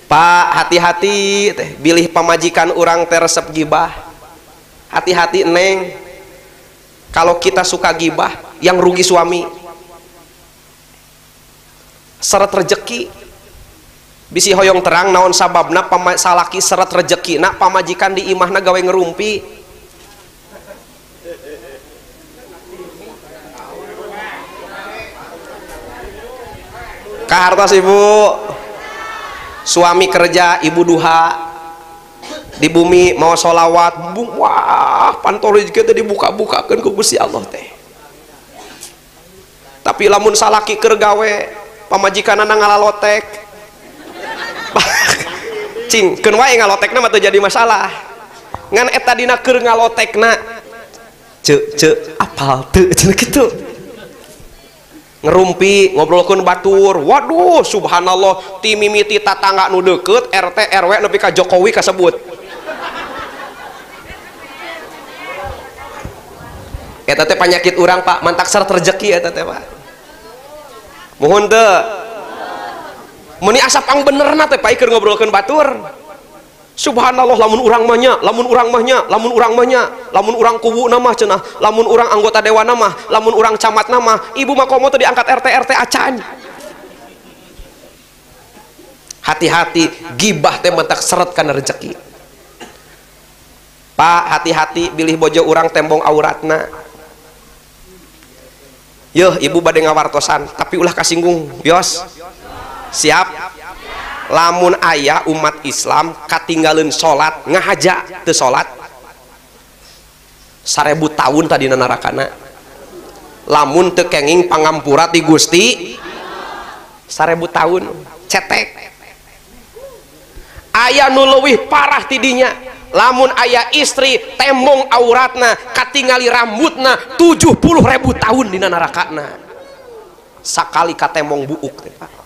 Pak hati-hati teh bilih pamajikan orang teh resep gibah. Hati-hati neng, kalau kita suka gibah yang rugi suami. Seret rejeki bisi hoyong terang naon sababna salaki seret rejeki nak pamajikan di imahna gawe ngerumpi. Kahartos ibu, suami kerja, ibu duha di bumi mau sholawat, wah pantol kita dibuka-bukakan ke Gusti Allah teh. Tapi lamun salaki keur gawe pamajikanana ngalalotek, cing keun wae ngalotekna mah teu jadi masalah. Ngan eta dina keur ngalotekna ceu apal teu cenah kitu. Ngerumpi ngobrolkeun batur, waduh subhanallah ti mimiti tatangga nu deukeut RT RW nepi ka Jokowi kasebut. Eta teh penyakit urang Pak, mantak seret rezeki eta teh Pak. Muhun teu. Muni asa pang benerna teh Pak keur ngobrolkeun batur. Subhanallah lamun urang mahnya, lamun urang mahnya, lamun urang mahnya, lamun urang kubu nama cenah, lamun urang anggota dewan nama, lamun urang camat nama, ibu mah komo teh diangkat RT acan. Hati-hati gibah teh mentak seret kana rezeki. Pak hati-hati bilih bojo urang tembong auratna. Yeuh ibu bade ngawartosan tapi ulah kasinggung bios. Siap? lamun aya umat Islam katinggalin salat ngahaja teu salat 1000 tahun tadi narakana lamun teu kenging pangampura ti Gusti 1000 tahun cetek aya nu leuwih parah tidinya lamun aya istri tembong auratna katingali rambutna 70.000 tahun dina narakana sakali katembong buuk teh Pak.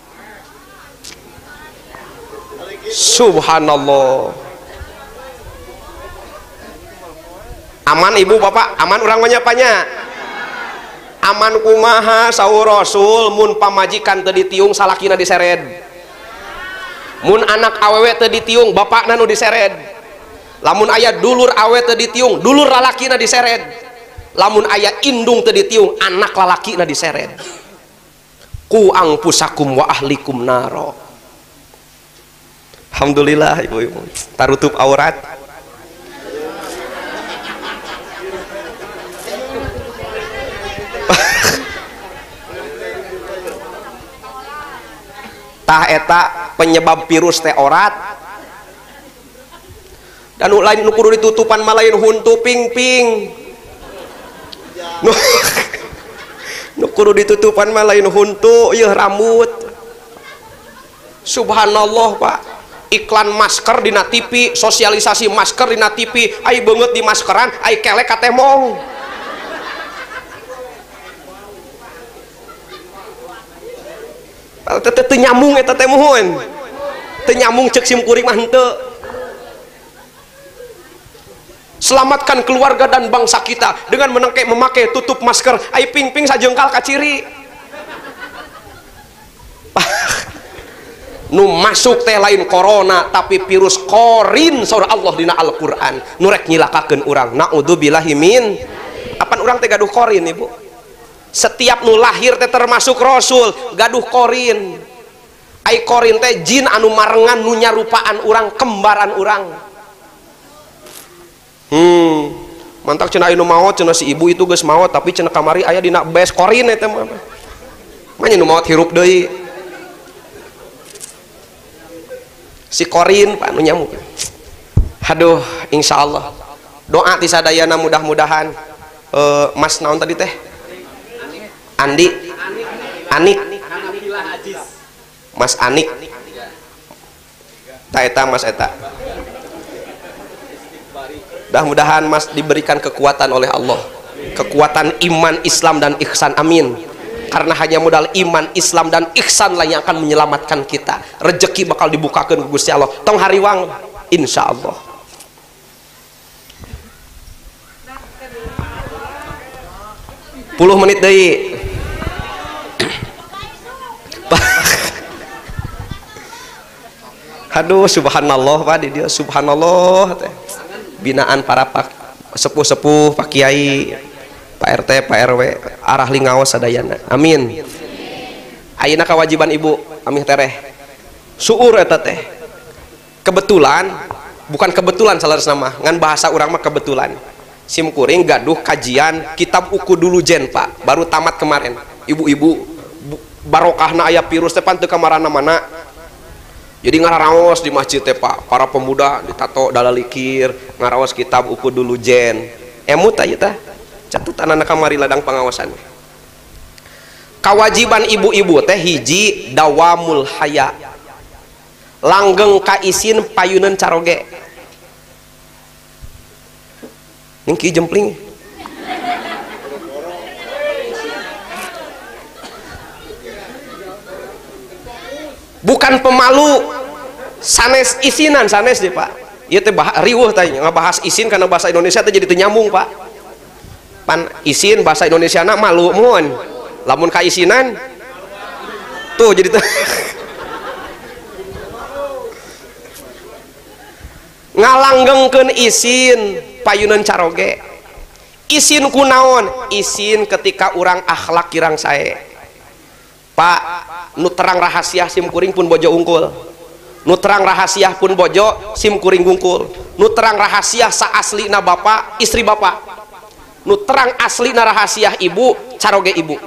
Subhanallah. Aman ibu bapak, aman orang menyapanya. Aman kumaha saur Rasul mun pamajikan teu ditiung salakina disered. Mun anak awewe teu ditiung bapakna nu disered. Lamun aya dulur awewe teu ditiung, dulur lalakina disered. Lamun aya indung teu ditiung, anak lalakina disered. Ku angpusakum wa ahlikum naro. Alhamdulillah ibu-ibu tarutup aurat tah eta penyebab virus teh orat dan lain nu kudu ditutupan malain huntu ping-ping nu kudu ditutupan malain huntu ieu rambut. Subhanallah Pak, iklan masker dina TV, sosialisasi masker dina TV, ai beungeut di maskeran, ai kelek ka temong. Teu nyambung eta teh muhun. Teu nyambung ceuk simkuring mah henteu. Selamatkan keluarga dan bangsa kita dengan memakai tutup masker, ai ping-ping sajengkal ka ciri. Nu masuk teh lain corona tapi virus korin saur Allah dina Al-Qur'an nu rek nyilakakeun urang. Naudzubillahi min. Apan urang teh gaduh korin ibu. Setiap nu lahir teh termasuk Rasul gaduh korin. Ai korin teh jin anu marengan nu nyarupaan urang, kembaran urang. Mantak cenah anu maot cenah si ibu itu geus maot tapi cenah kamari aya dina bes korin eta mah. Manya nu maot hirup deui. Si korin Pak nu nyamuk. Aduh, insya Allah doa ti sadayana mudah-mudahan Mas naon tadi teh Andi Anik Mas Anik ta eta Mas eta mudah-mudahan Mas diberikan kekuatan oleh Allah, kekuatan iman Islam dan ihsan, amin. Karena hanya modal iman Islam dan ihsan lah yang akan menyelamatkan kita. Rezeki bakal dibukakan ke Gusti Allah tong hariwang insya Allah. Puluh menit deui. Aduh subhanallah Pak di dia subhanallah teh. Binaan para sepuh-sepuh Pak Kiai, Pak RT, Pak RW, arah lingawas sadayana. Amin. Ayeuna kewajiban ibu amih tereh. Suur eta teh. Kebetulan, bukan kebetulan salares nama, ngan bahasa urang mah kebetulan. Simkuring gaduh kajian kitab uku dulu jen Pak, baru tamat kemarin. Ibu-ibu barokahna aya virus teh pan teu kamana-mana. Jadi ngaraos di masjid teh Pak, para pemuda ditato dalalikir ngaraos kitab uku dulu jen. Emut aya tah. Catatan anak kamari ladang pengawasan. Kewajiban ibu-ibu teh hiji dawamul haya, langgeng kaisin payunan caroge. Ningki jempling. Bukan pemalu, sanes isinan sanes deh Pak. Ieu teh riweuh teh ngabahas isin karena bahasa Indonesia teh jadi teu nyambung Pak. Pan isin bahasa Indonesia na malu mun lamun kaisinan tuh jadi tuh ngalanggengkeun isin payunan caroge. Isin kunaon? Isin ketika orang akhlak kirang sae Pak, nu terang rahasia simkuring pun bojo unggul, nu terang rahasia pun bojo simkuring gungkul, nu terang rahasia sa aslina bapak istri bapak, nu terang asli na rahasia ibu caroge ibu.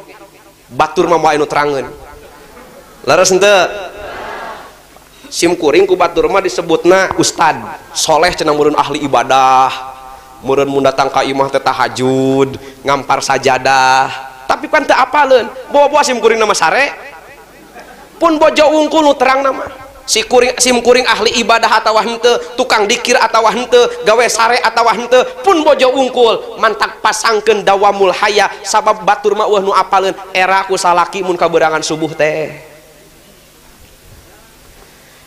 Batur mah moal nu terangeun leres henteu Simkuring ku batur mah disebutna ustad soleh cenah meureun ahli ibadah, meureun mun datang ka imah teh tahajud ngampar sajadah, tapi kan teu apaleun bawa-bawa simkuring nama sare pun bojo wungkul nu terang nama simkuring ahli ibadah atawa henteu, tukang dikir atawa henteu, gawe sare atawa henteu, pun bojo wungkul mantak pasangkeun dawamul haya sabab batur mah nu apaleun era ku salaki mun kaberangan subuh teh,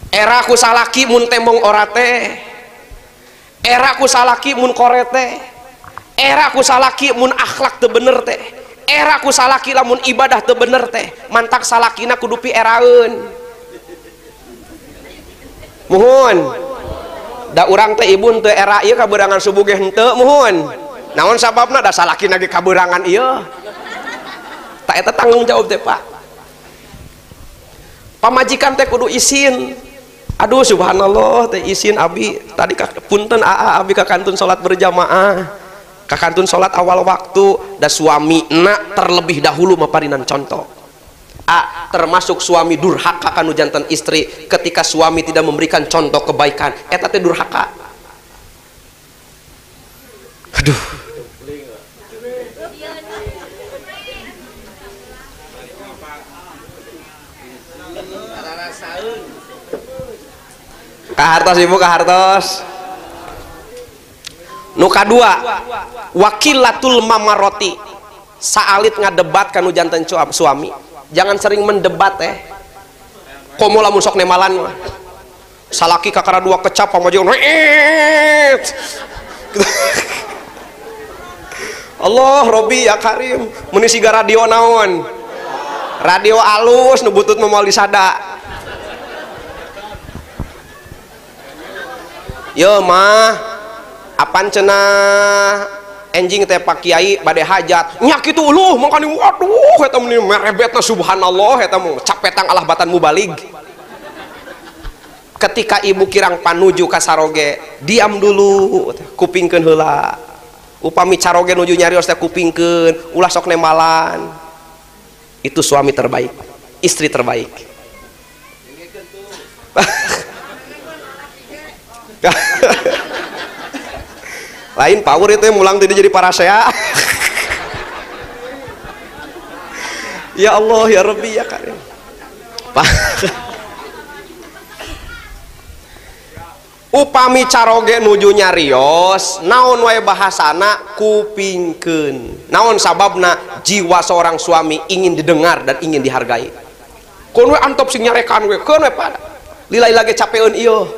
era ku salaki mun tembong ora teh, era ku salaki mun kore teh, era ku salaki mun akhlak teu bener teh, era ku salaki lamun ibadah teu bener teh, mantak salakina kudu pieraeun. Muhun. Da urang teh ibu teu era ieu kaberangan subuh ge henteu muhun. Naon sababna da salakina ge kaberangan ieu? Tak eta tanggung jawab teh, Pak. Pamajikan teh kudu izin. Aduh subhanallah teh izin abi tadi punten abi kakantun salat berjamaah, kakantun salat awal waktu, da suamina terlebih dahulu maparinan contoh. Termasuk suami durhaka kanu jantan istri ketika suami tidak memberikan contoh kebaikan, eta teh durhaka. Aduh. Kahartos ibu kahartos. Nu kadua wakilatul mamaroti, saalit ngadebat kanu jantan suami, jangan sering mendebat komo lamun sok nemalan mah salaki kakara dua kecap pamajikan Allah Robi ya Karim munisi ga radio naon radio alus nu butut moal disada yo mah apan cenah enjing teh Pak Kiai bade hajat nya kitu uluh mangkani waduh eta meni merebetna subhanallah eta mah capetang Allah batan mubalig. Ketika ibu kirang panuju ka saroge diam dulu kupingkeun heula upami caroge nuju nyarios teh kupingkeun ulah sok nemalan. Itu suami terbaik, istri terbaik. Lain power itu yang mulang tadi jadi parasea. Ya Allah ya Rabbi ya Karim. Upami caroge nuju nyarios naon wae bahasana kupingkeun. Naon sababna jiwa seorang suami ingin didengar dan ingin dihargai. Kun we antop sing nyarekan we keun we pada. Lilai lagi capeun ieu.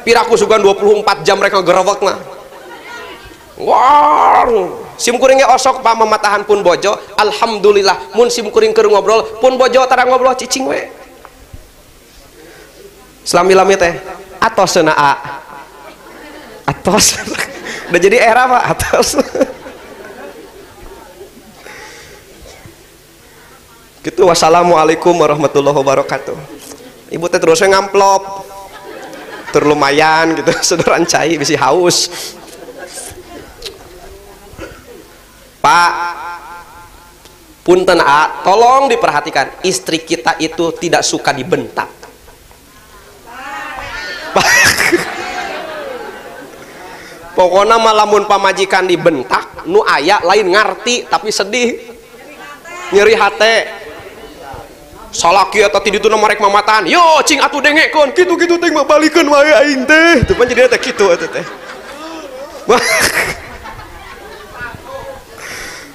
Piraku sugan 24 jam mereka gerewek mah. Wah, simkuringnya osok pa mematahan pun bojo, alhamdulillah mun simkuring keur ngobrol pun bojo tara ngobrol cicing we. Selami-lami teh atos cenah a. Atos. Udah jadi era Pak, atos. Gitu wassalamualaikum warahmatullahi wabarakatuh. Ibu teh terus ngamplop. Terlumayan gitu, sederan cai bisi haus. Pak, punten tolong diperhatikan, istri kita itu tidak suka dibentak. Pokoknya malamun pamajikan dibentak, nu aya lain ngarti tapi sedih, nyeri hati. Salaki atau tiditu nama rek mamatan, yo cing atuh dengekon, gitu teh mah balikeun wae aing teh, teu pan jadi teh kitu eta teh.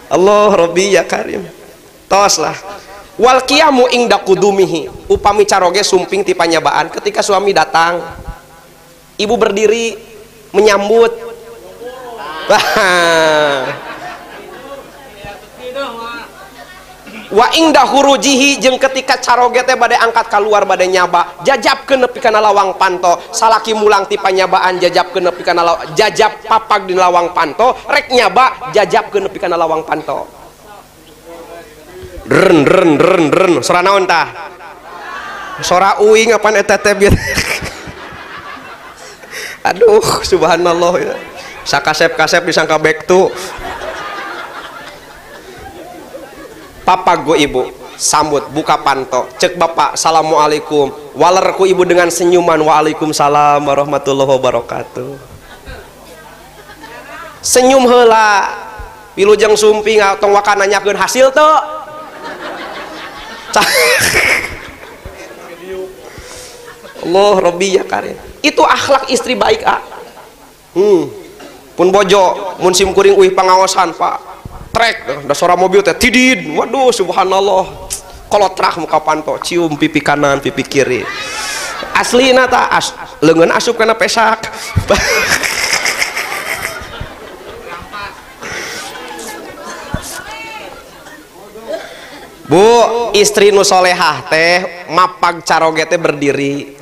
Allah Rabbi ya Karim. Tos lah. Wal qiyamu ingda qudumihi. Upami caroge sumping ti panyabaan ketika suami datang. Ibu berdiri menyambut. Wa ingda hurujihi jeung ketika caroge teh bade angkat keluar bade nyaba, jajabkeun nepi kana lawang panto. Salaki mulang ti panyabaan jajabkeun nepi kana jajab papag di lawang panto, rek nyaba jajabkeun nepi kana lawang panto. Dren sora naon tah? Sora uing apan eta teh bieu. Aduh subhanallah ya. Sakasep-kasep disangka bektu. Papa go ibu sambut buka panto cek bapak assalamualaikum walerku ibu dengan senyuman waalaikumsalam warahmatullahi wabarakatuh senyum heula wilujeng sumping atau waka nanyakeun hasil tuh Allah Robbi ya karin itu akhlak istri baik pun bojo mun sim kuring uih pangaosan pak trek da suara mobil teh tidin waduh subhanallah kolotrak muka panto cium pipi kanan pipi kiri aslina ta leungeun asup kana pesak Bu istri nu solehah teh mapag caroge teh berdiri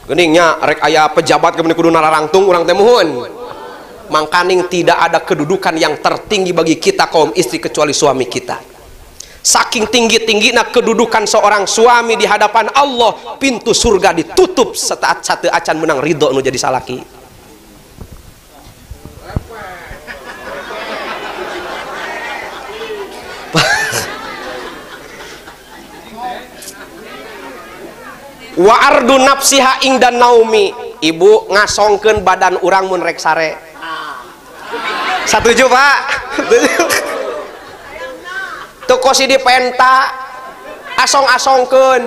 geuningnya rek aya pejabat kemudian kudu nararangtung urang teh muhun mangkaning tidak ada kedudukan yang tertinggi bagi kita kaum istri kecuali suami kita. Saking tinggi-tingginya kedudukan seorang suami di hadapan Allah, pintu surga ditutup setaat satu acan menang ridho nu jadi salaki. Wa ardu nafsiha ingdan naumi, ibu ngasongkeun badan urang mun rek sare. Setuju Pak? Tuh kosi di penta asong-asongkeun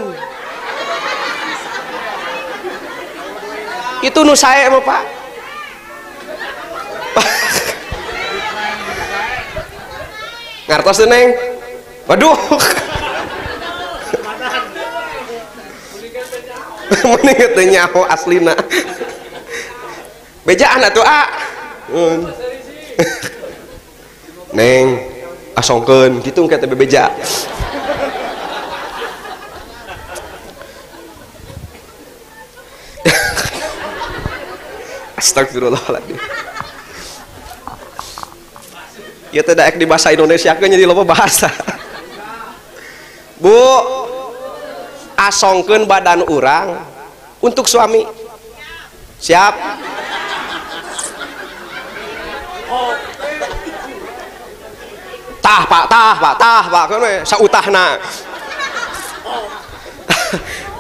itu nu sae mah Pak ngartos tuh Neng waduh mending teu nyaho aslina bejaan atuh Neng asongkeun gitu kata bebeja astagfirullahaladzim ya tidak di bahasa Indonesia kan jadi loba bahasa Bu asongkeun badan urang untuk suami siap tah pak sautahna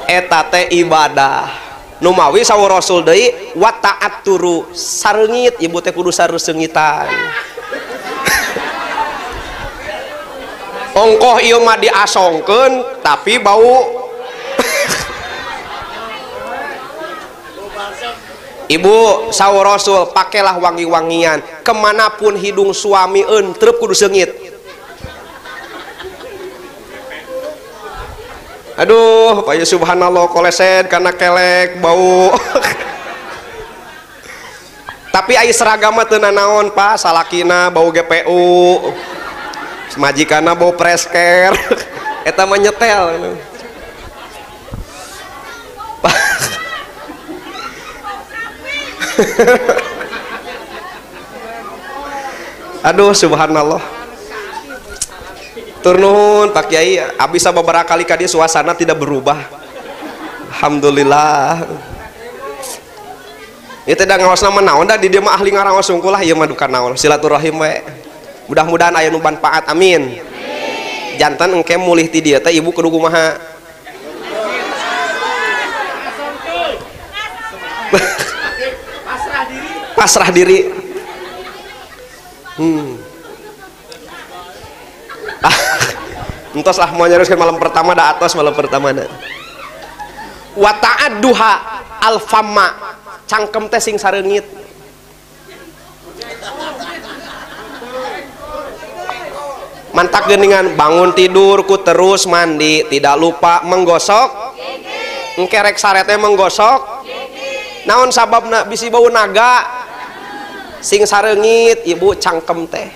eta teh ibadah nu mawi sawu Rasul deui wa ta'atturu sareungit ibu teh kudu sareungitan ongkoh ieu mah diasongkeun tapi bau Ibu sawu Rasul pakailah wangi-wangian kemanapun hidung suami trep kudu seungit. Aduh Pak ya subhanallah kolesed karena kelek bau tapi aya seragam mah teu nanaon Pak salakina bau GPU majikana bau presker eta mah nyetel aduh subhanallah turun Pak Kiai abis beberapa kali dia suasana tidak berubah alhamdulillah ya tidak ngawas nama naon dah di dia mah ahli ngaraos sungkul lah ieu mah duka naon silaturahim we mudah-mudahan aya nu manfaat amin jantan engke mulih ti dieu teh ibu kudu kumaha pasrah diri entos lah mau nyeruskan malam pertama da atas malam pertama da wa ta'adduha alfamma cangkem teh sing sareungit mantak geuningan bangun tidur ku terus mandi tidak lupa menggosok engke rek sare teh menggosok naon sababna bisi bau naga sing sareungit ibu cangkem teh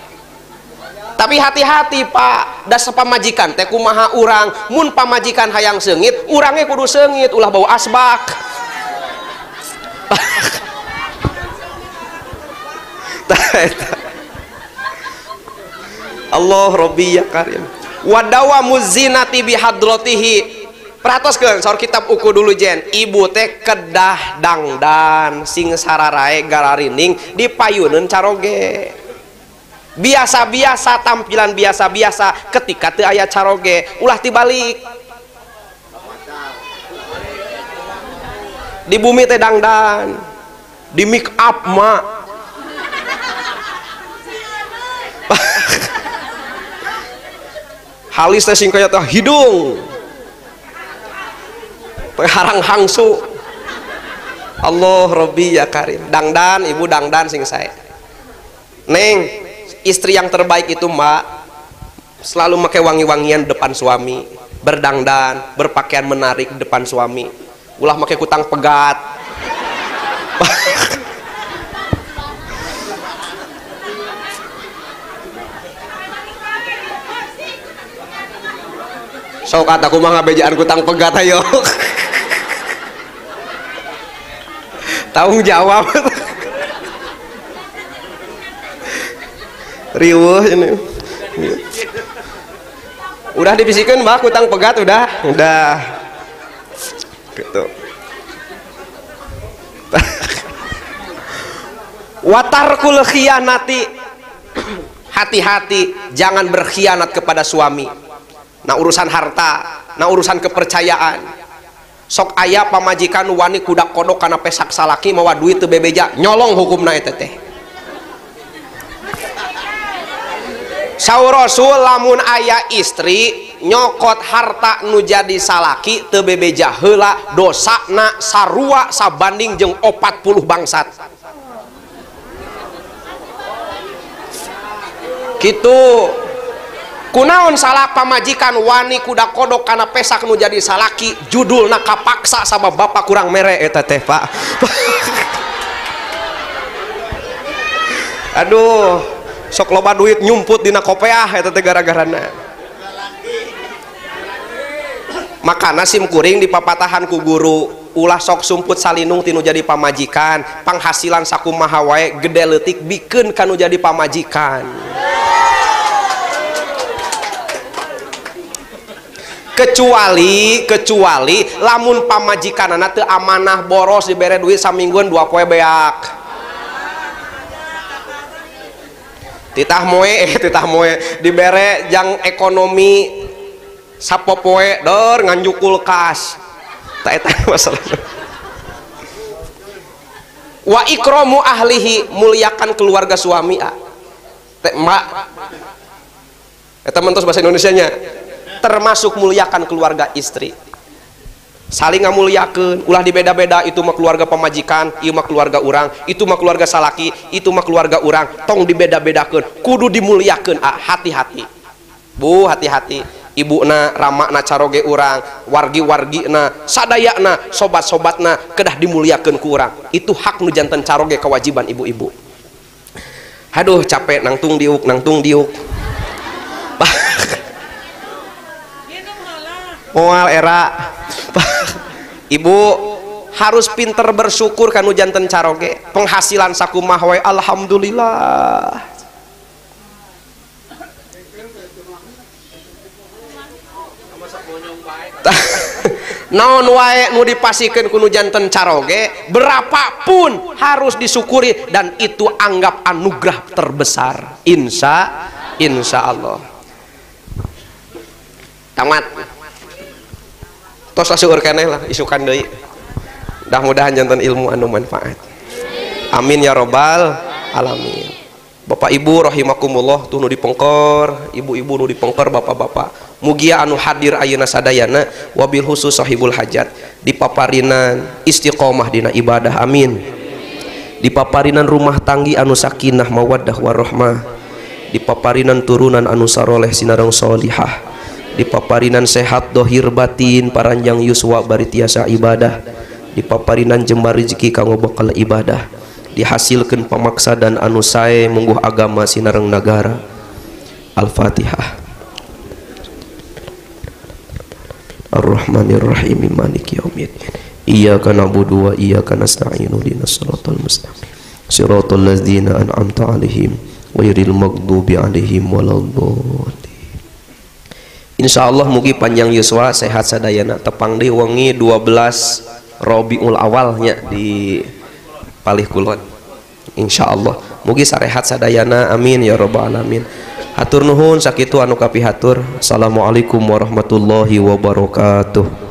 tapi hati-hati Pak da sapamajikan teh kumaha urang mun pamajikan hayang seungit urangnya kudu seungit ulah bau asbak Allah Robbi ya karim wadawa muzinati bihadratihi perhatoskeun saur kitab uku dulu jen ibu teh kedah dangdan sing sararae gararinding dipayuneun caroge biasa-biasa, tampilan biasa-biasa, ketika teu aya caroge ulah tibalik. Di bumi teh dangdan, di make up mak. Halis teh sing kaya teh hidung harang hangsu. Allah Robbi ya Karim, dangdan ibu dangdan sing saya. Neng, istri yang terbaik itu mbak selalu pakai wangi-wangian depan suami, berdangdan, berpakaian menarik depan suami, ulah pakai kutang pegat. Sok kataku mah ngabejaan kutang pegat ayo. Tanggung jawab. Riweuh ini. Udah dibisikin mbak kutang pegat udah gitu. Watarkul khianati, hati-hati jangan berkhianat kepada suami. Nah urusan harta, nah urusan kepercayaan, sok aya pamajikan wani kudak kodok karena pesak salaki mawa duit teu bebeja, nyolong hukumna eta teh. Saur Rasul lamun aya istri nyokot harta nu jadi salaki teu bebeja heula dosana sarua sabanding jeung 40 bangsat. Gitu. Kunaon salah pamajikan wani kuda kodok karena pesak nu jadi salaki judulna kapaksa sama bapak kurang mere eta teh Pak. Aduh, sok loba duit nyumput dina kopeah eta teh gara-garana. Makana sim kuring di papatahan ku guru ulah sok sumput salinung tinu jadi pamajikan, penghasilan sakumaha wae gede leutik bikeun kanu jadi pamajikan. kecuali lamun pamajikanana teu amanah boros dibere duit samingguan 2 poe beak titah moe dibere jang ekonomi sapopoe dor nganjuk kulkas tak eta masalah. Wa ikramu ahlihi, muliakan keluarga suami mbak eta mentos bahasa Indonesianya termasuk muliakan keluarga istri, saling ngamuliakeun, ulah dibeda-beda, itu mah keluarga pemajikan, ieu mah keluarga urang, itu mah keluarga salaki, itu mah keluarga urang, tong dibeda-bedakeun, kudu dimuliakeun. Hati-hati bu, hati-hati. Ibuna ramakna caroge urang, wargi-wargina sadayana sobat-sobatna kedah dimuliakeun ku urang, itu hak nu janten caroge, kewajiban ibu-ibu. Aduh capek nangtung diuk moal era. Ibu harus pinter bersyukur kanu janten caroge, penghasilan sakumaha wae alhamdulillah. Naon wae nu dipasikeun ku nu janten caroge berapapun harus disyukuri, dan itu anggap anugerah terbesar insya Allah. Tamat tos asueur keneh lah isukan deui. Mudah-mudahan janten ilmu anu manfaat. Amin ya robbal alamin. Bapak Ibu rahimakumullah, tuh nu dipengkor, ibu-ibu nu dipengkor, bapak-bapak, mugia anu hadir ayeuna sadayana wabil khusus sahibul hajat dipaparinan istiqomah dina ibadah, amin. Dipaparinan rumah tanggi anu sakinah mawaddah warahmah, dipaparinan turunan anu saroleh sinareng solihah, dipaparinan sehat dohir batin paranjang yuswa bari tiasa ibadah, dipaparinan jembar rezeki kanggo bakal ibadah, dihasilkan pamaksa dan anu sae mungguh agama sinareng nagara. Al-Fatihah. Ar-Rahmanir-Rahim Maliki Yaumiddin. Iyyaka na'budu wa iyyaka nasta'in ihdinas siratal mustaqim siratal ladzina an'amta 'alaihim ghairil maghdubi 'alaihim waladdallin. Insyaallah mugi panjang yuswa sehat sadayana, tepang deui wengi 12 Rabiul Awalnya di palih kulon. insyaallah mugi sarehat sadayana amin ya rabbal alamin. Hatur nuhun sakitu anu kapihatur. Assalamualaikum warahmatullahi wabarakatuh.